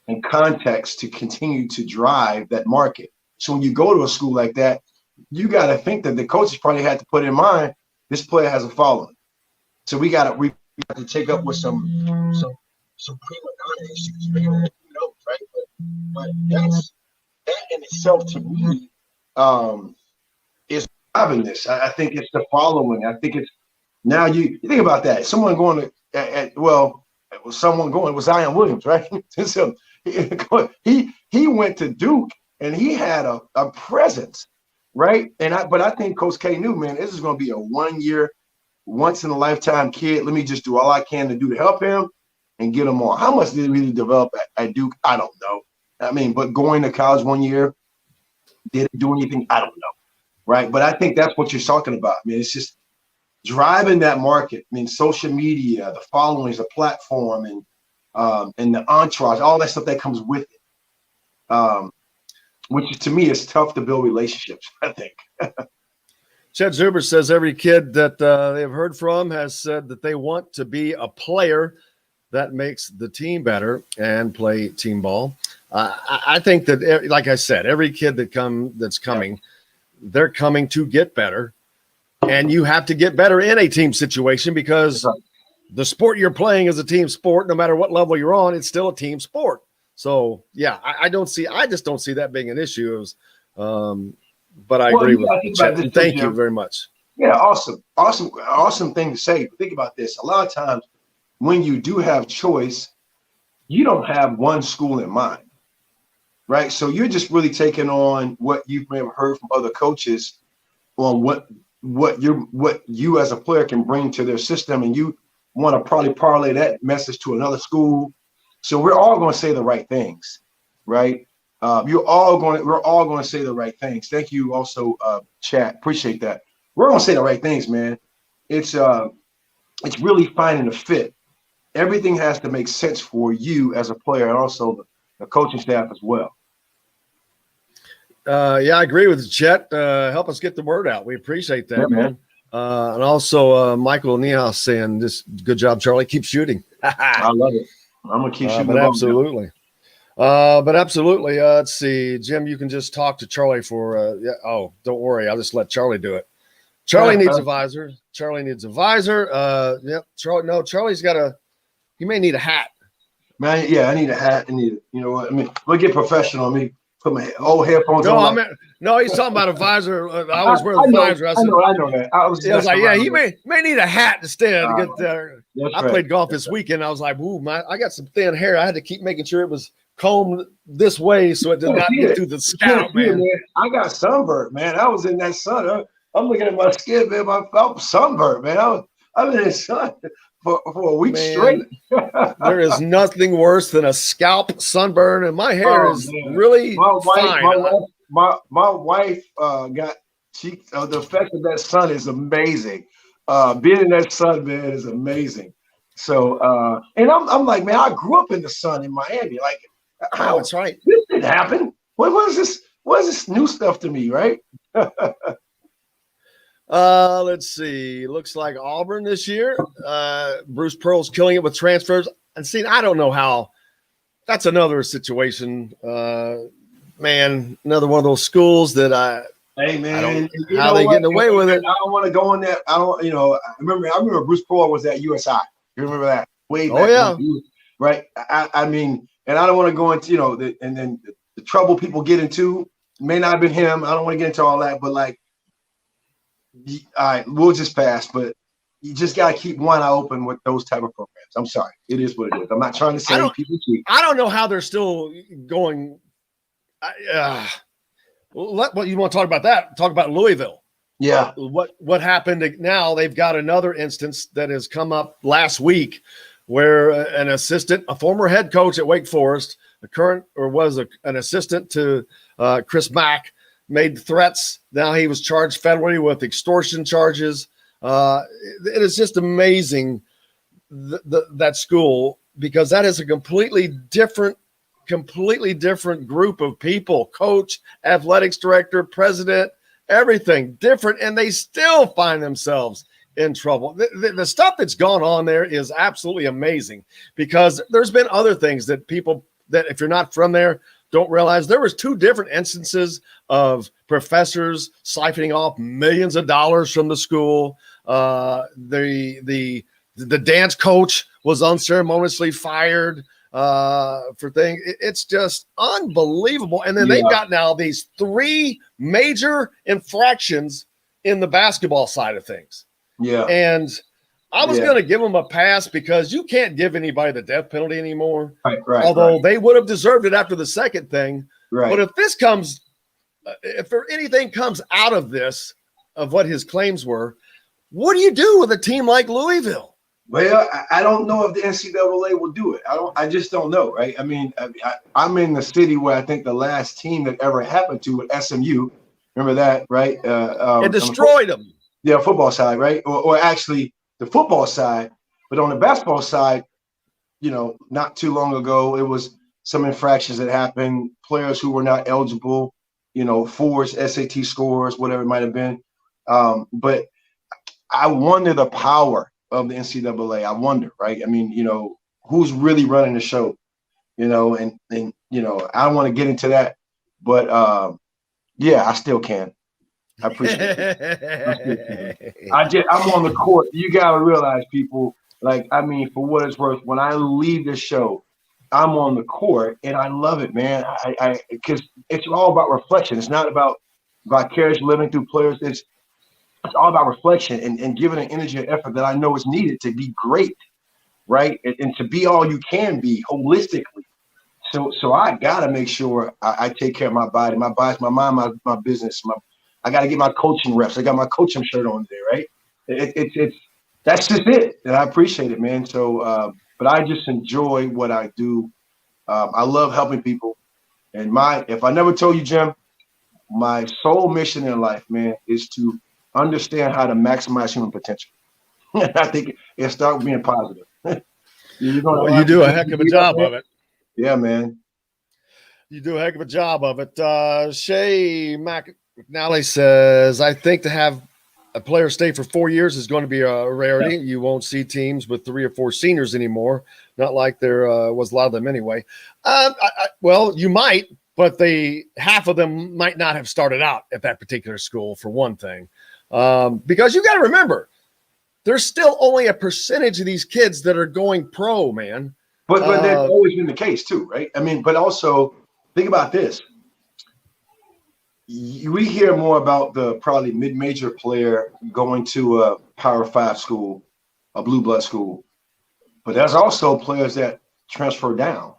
and context to continue to drive that market. So when you go to a school like that, you got to think that the coaches probably had to put in mind, this player has a following. So we got to take up with some prima donna issues, right? But that in itself to me is driving this. I think it's the following. I think it's now you think about that. Someone going it was Zion Williams, right? So he went to Duke and he had a presence, right? But I think Coach K knew, man, this is going to be a 1 year, once in a lifetime kid. Let me just do all I can to do to help him and get him on. How much did he really develop at Duke? I don't know. I mean, but going to college 1 year, did it do anything? I don't know, right? But I think that's what you're talking about. I mean, it's just driving that market. I mean, social media, the followings, the platform, and the entourage, all that stuff that comes with it, which to me is tough to build relationships, I think. Chet Zuber says every kid that they have heard from has said that they want to be a player that makes the team better and play team ball. I think that, like I said, every kid that's coming, they're coming to get better. And you have to get better in a team situation, because the sport you're playing is a team sport. No matter what level you're on, it's still a team sport. So, yeah, I just don't see that being an issue. But I agree with Chet. And thank you very much. Yeah, awesome thing to say. But think about this. A lot of times when you do have choice, you don't have one school in mind, right? So you're just really taking on what you may have heard from other coaches on what you as a player can bring to their system, and you want to probably parlay that message to another school. So we're all going to say the right things, right? We're all going to say the right things. Thank you also, chat. Appreciate that. We're going to say the right things, man. It's really finding a fit. Everything has to make sense for you as a player, and also the coaching staff as well. Yeah, I agree with Chet. Help us get the word out. We appreciate that, man. And also Michael Niehaus saying, "This good job, Charlie. Keep shooting." I love it. I'm gonna keep shooting. But absolutely. Let's see, Jim. You can just talk to Charlie for. Oh, don't worry. I'll just let Charlie do it. Charlie needs a visor. Yep. Charlie's got he may need a hat. Man, yeah, I need a hat. You know what? I mean, we'll get professional. I mean, put my old headphones on. He's talking about a visor. I always wear the visor. I know that. I was like, yeah, he may need a hat instead to get there. I right. played golf this weekend. I was like, ooh, I got some thin hair. I had to keep making sure it was combed this way so it did not get through the scalp, man. I got sunburned, man. I was in that sun. I'm looking at my skin, man. I'm sunburned, man. I've been in the sun for a week straight. There is nothing worse than a scalp sunburn, and my hair is really fine. My wife got the effect of that sun is amazing. Being in that sun, man, is amazing. So and I'm like, man, I grew up in the sun in Miami. Like, oh, that's right. This didn't happen. What is this? What is this new stuff to me, right? Let's see. Looks like Auburn this year. Bruce Pearl's killing it with transfers. And see, I don't know how. That's another situation. Man, another one of those schools that Hey man, how they getting away with it. I don't want to go in there. I don't. I remember Bruce Pearl was at USI. You remember that? Way back. Oh yeah. Right. I mean, and I don't want to go into and then the trouble people get into may not have been him. I don't want to get into all that, but like, all right, we'll just pass. But you just got to keep one eye open with those type of programs. I'm sorry. It is what it is. I'm not trying to say people cheat. I don't know how they're still going. What you want to talk about that? Talk about Louisville. Yeah. What happened now? They've got another instance that has come up last week where a former head coach at Wake Forest, an assistant to Chris Mack, made threats. Now he was charged federally with extortion charges. It is just amazing that school, because that is a completely different group of people, coach, athletics director, president, everything different. And they still find themselves in trouble. The stuff that's gone on there is absolutely amazing, because there's been other things that people that if you're not from there don't realize. There was 2 different instances of professors siphoning off millions of dollars from the school. The dance coach was unceremoniously fired for things. It's just unbelievable. And then they've got now these 3 major infractions in the basketball side of things. Yeah. And I was going to give them a pass because you can't give anybody the death penalty anymore. Right. Although they would have deserved it after the second thing. Right. But if anything comes out of this, of what his claims were, what do you do with a team like Louisville? Well, I don't know if the NCAA will do it. I just don't know, right? I mean, I'm in the city where I think the last team that ever happened to with SMU, remember that, right? It destroyed them. Yeah, football side, right? Or actually the football side. But on the basketball side, not too long ago, it was some infractions that happened, players who were not eligible, fours, SAT scores, whatever it might have been. But I wonder the power of the NCAA. I wonder, right? I mean, who's really running the show, and I don't want to get into that, but I still can. I appreciate it. I'm on the court. You got to realize, people, for what it's worth, when I leave the show, I'm on the court and I love it, man. Because it's all about reflection. It's not about vicarious living through players. It's all about reflection and giving an energy and effort that I know is needed to be great, right? And to be all you can be holistically. So I got to make sure I take care of my body. My body's my mind, my business. I got to get my coaching reps. I got my coaching shirt on today, right? It's that's just it. And I appreciate it, man. So, but I just enjoy what I do. I love helping people. And if I never told you, Jim, my sole mission in life, man, is to understand how to maximize human potential. I think it starts with being positive. You do a heck of a job of it. Yeah, man. You do a heck of a job of it. Shay McNally says, I think to have a player stay for 4 years is going to be a rarity. Yeah. You won't see teams with 3 or 4 seniors anymore. Not like there was a lot of them anyway. Well, you might, but half of them might not have started out at that particular school, for one thing. Because you got to remember, there's still only a percentage of these kids that are going pro, man. But that's always been the case too, right? I mean, but also think about this. We hear more about the probably mid-major player going to a Power 5 school, a blue blood school. But there's also players that transfer down,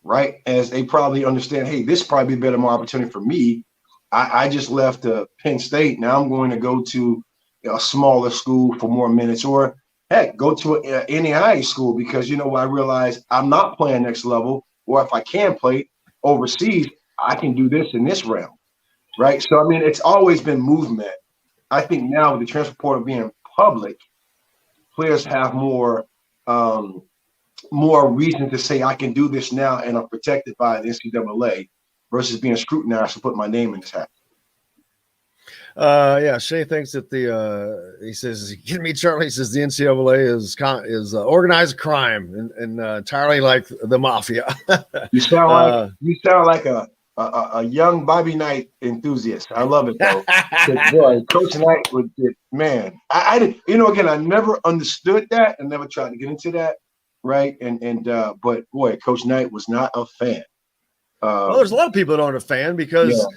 right? As they probably understand, hey, this probably be a better, more opportunity for me. I just left Penn State. Now I'm going to go to a smaller school for more minutes, or heck, go to an NAIA school because, I realize I'm not playing next level, or if I can play overseas, I can do this in this realm, right? So, I mean, it's always been movement. I think now with the transfer portal being public, players have more reason to say I can do this now and I'm protected by the NCAA versus being scrutinized to put my name in this hat. Shay thinks that he says, "Give me Charlie." He says the NCAA is organized crime and entirely like the mafia. You sound like a young Bobby Knight enthusiast. I love it though. Boy, Coach Knight would get, man. I again, I never understood that and never tried to get into that, right? But boy, Coach Knight was not a fan. Well, there's a lot of people that aren't a fan because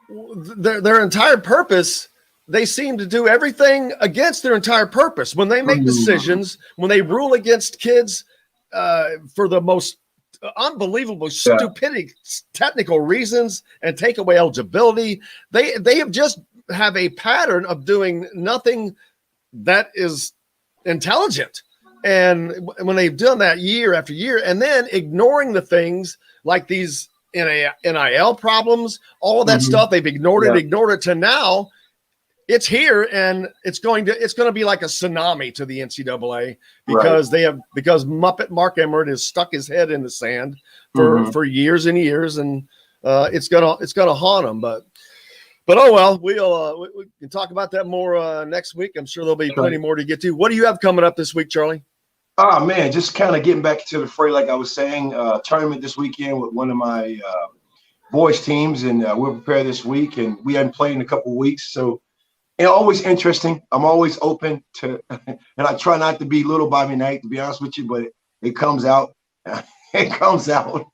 their entire purpose, they seem to do everything against their entire purpose. When they make decisions, when they rule against kids for the most unbelievable stupidity, technical reasons, and take away eligibility, they have just have a pattern of doing nothing that is intelligent. And when they've done that year after year, and then ignoring the things like these NIL problems, all of that stuff, they've ignored it to now. It's here, and it's going to be like a tsunami to the NCAA because because Muppet Mark Emmert has stuck his head in the sand for years and years, and it's gonna haunt them. But oh well, we can talk about that more next week. I'm sure there'll be plenty more to get to. What do you have coming up this week, Charlie? Oh man, just kind of getting back to the fray, like I was saying. Tournament this weekend with one of my boys' teams, and we'll prepare this week. And we hadn't played in a couple of weeks, so it's always interesting. I'm always open to, and I try not to be little Bobby Knight, to be honest with you, but it comes out. It comes out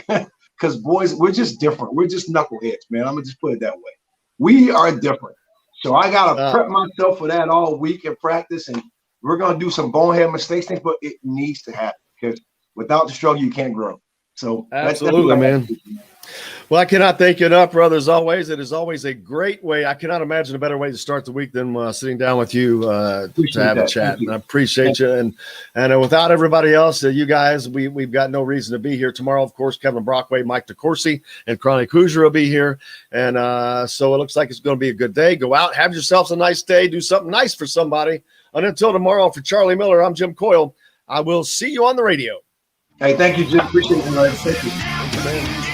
because boys, we're just different. We're just knuckleheads, man. I'm gonna just put it that way. We are different. So I gotta prep myself for that all week in practice, and we're gonna do some bonehead mistakes, but it needs to happen because without the struggle, you can't grow. So absolutely, man. Well, I cannot thank you enough, brother. As always, it is always a great way. I cannot imagine a better way to start the week than sitting down with you to have a chat. And I appreciate you. And without everybody else, you guys, we've got no reason to be here tomorrow. Of course, Kevin Brockway, Mike DeCourcy, and Cronny Hoosier will be here. And so it looks like it's going to be a good day. Go out, have yourselves a nice day, do something nice for somebody. And until tomorrow, for Charlie Miller, I'm Jim Coyle. I will see you on the radio. Hey, thank you, Jim. Appreciate it. Thank you. Thank you, man.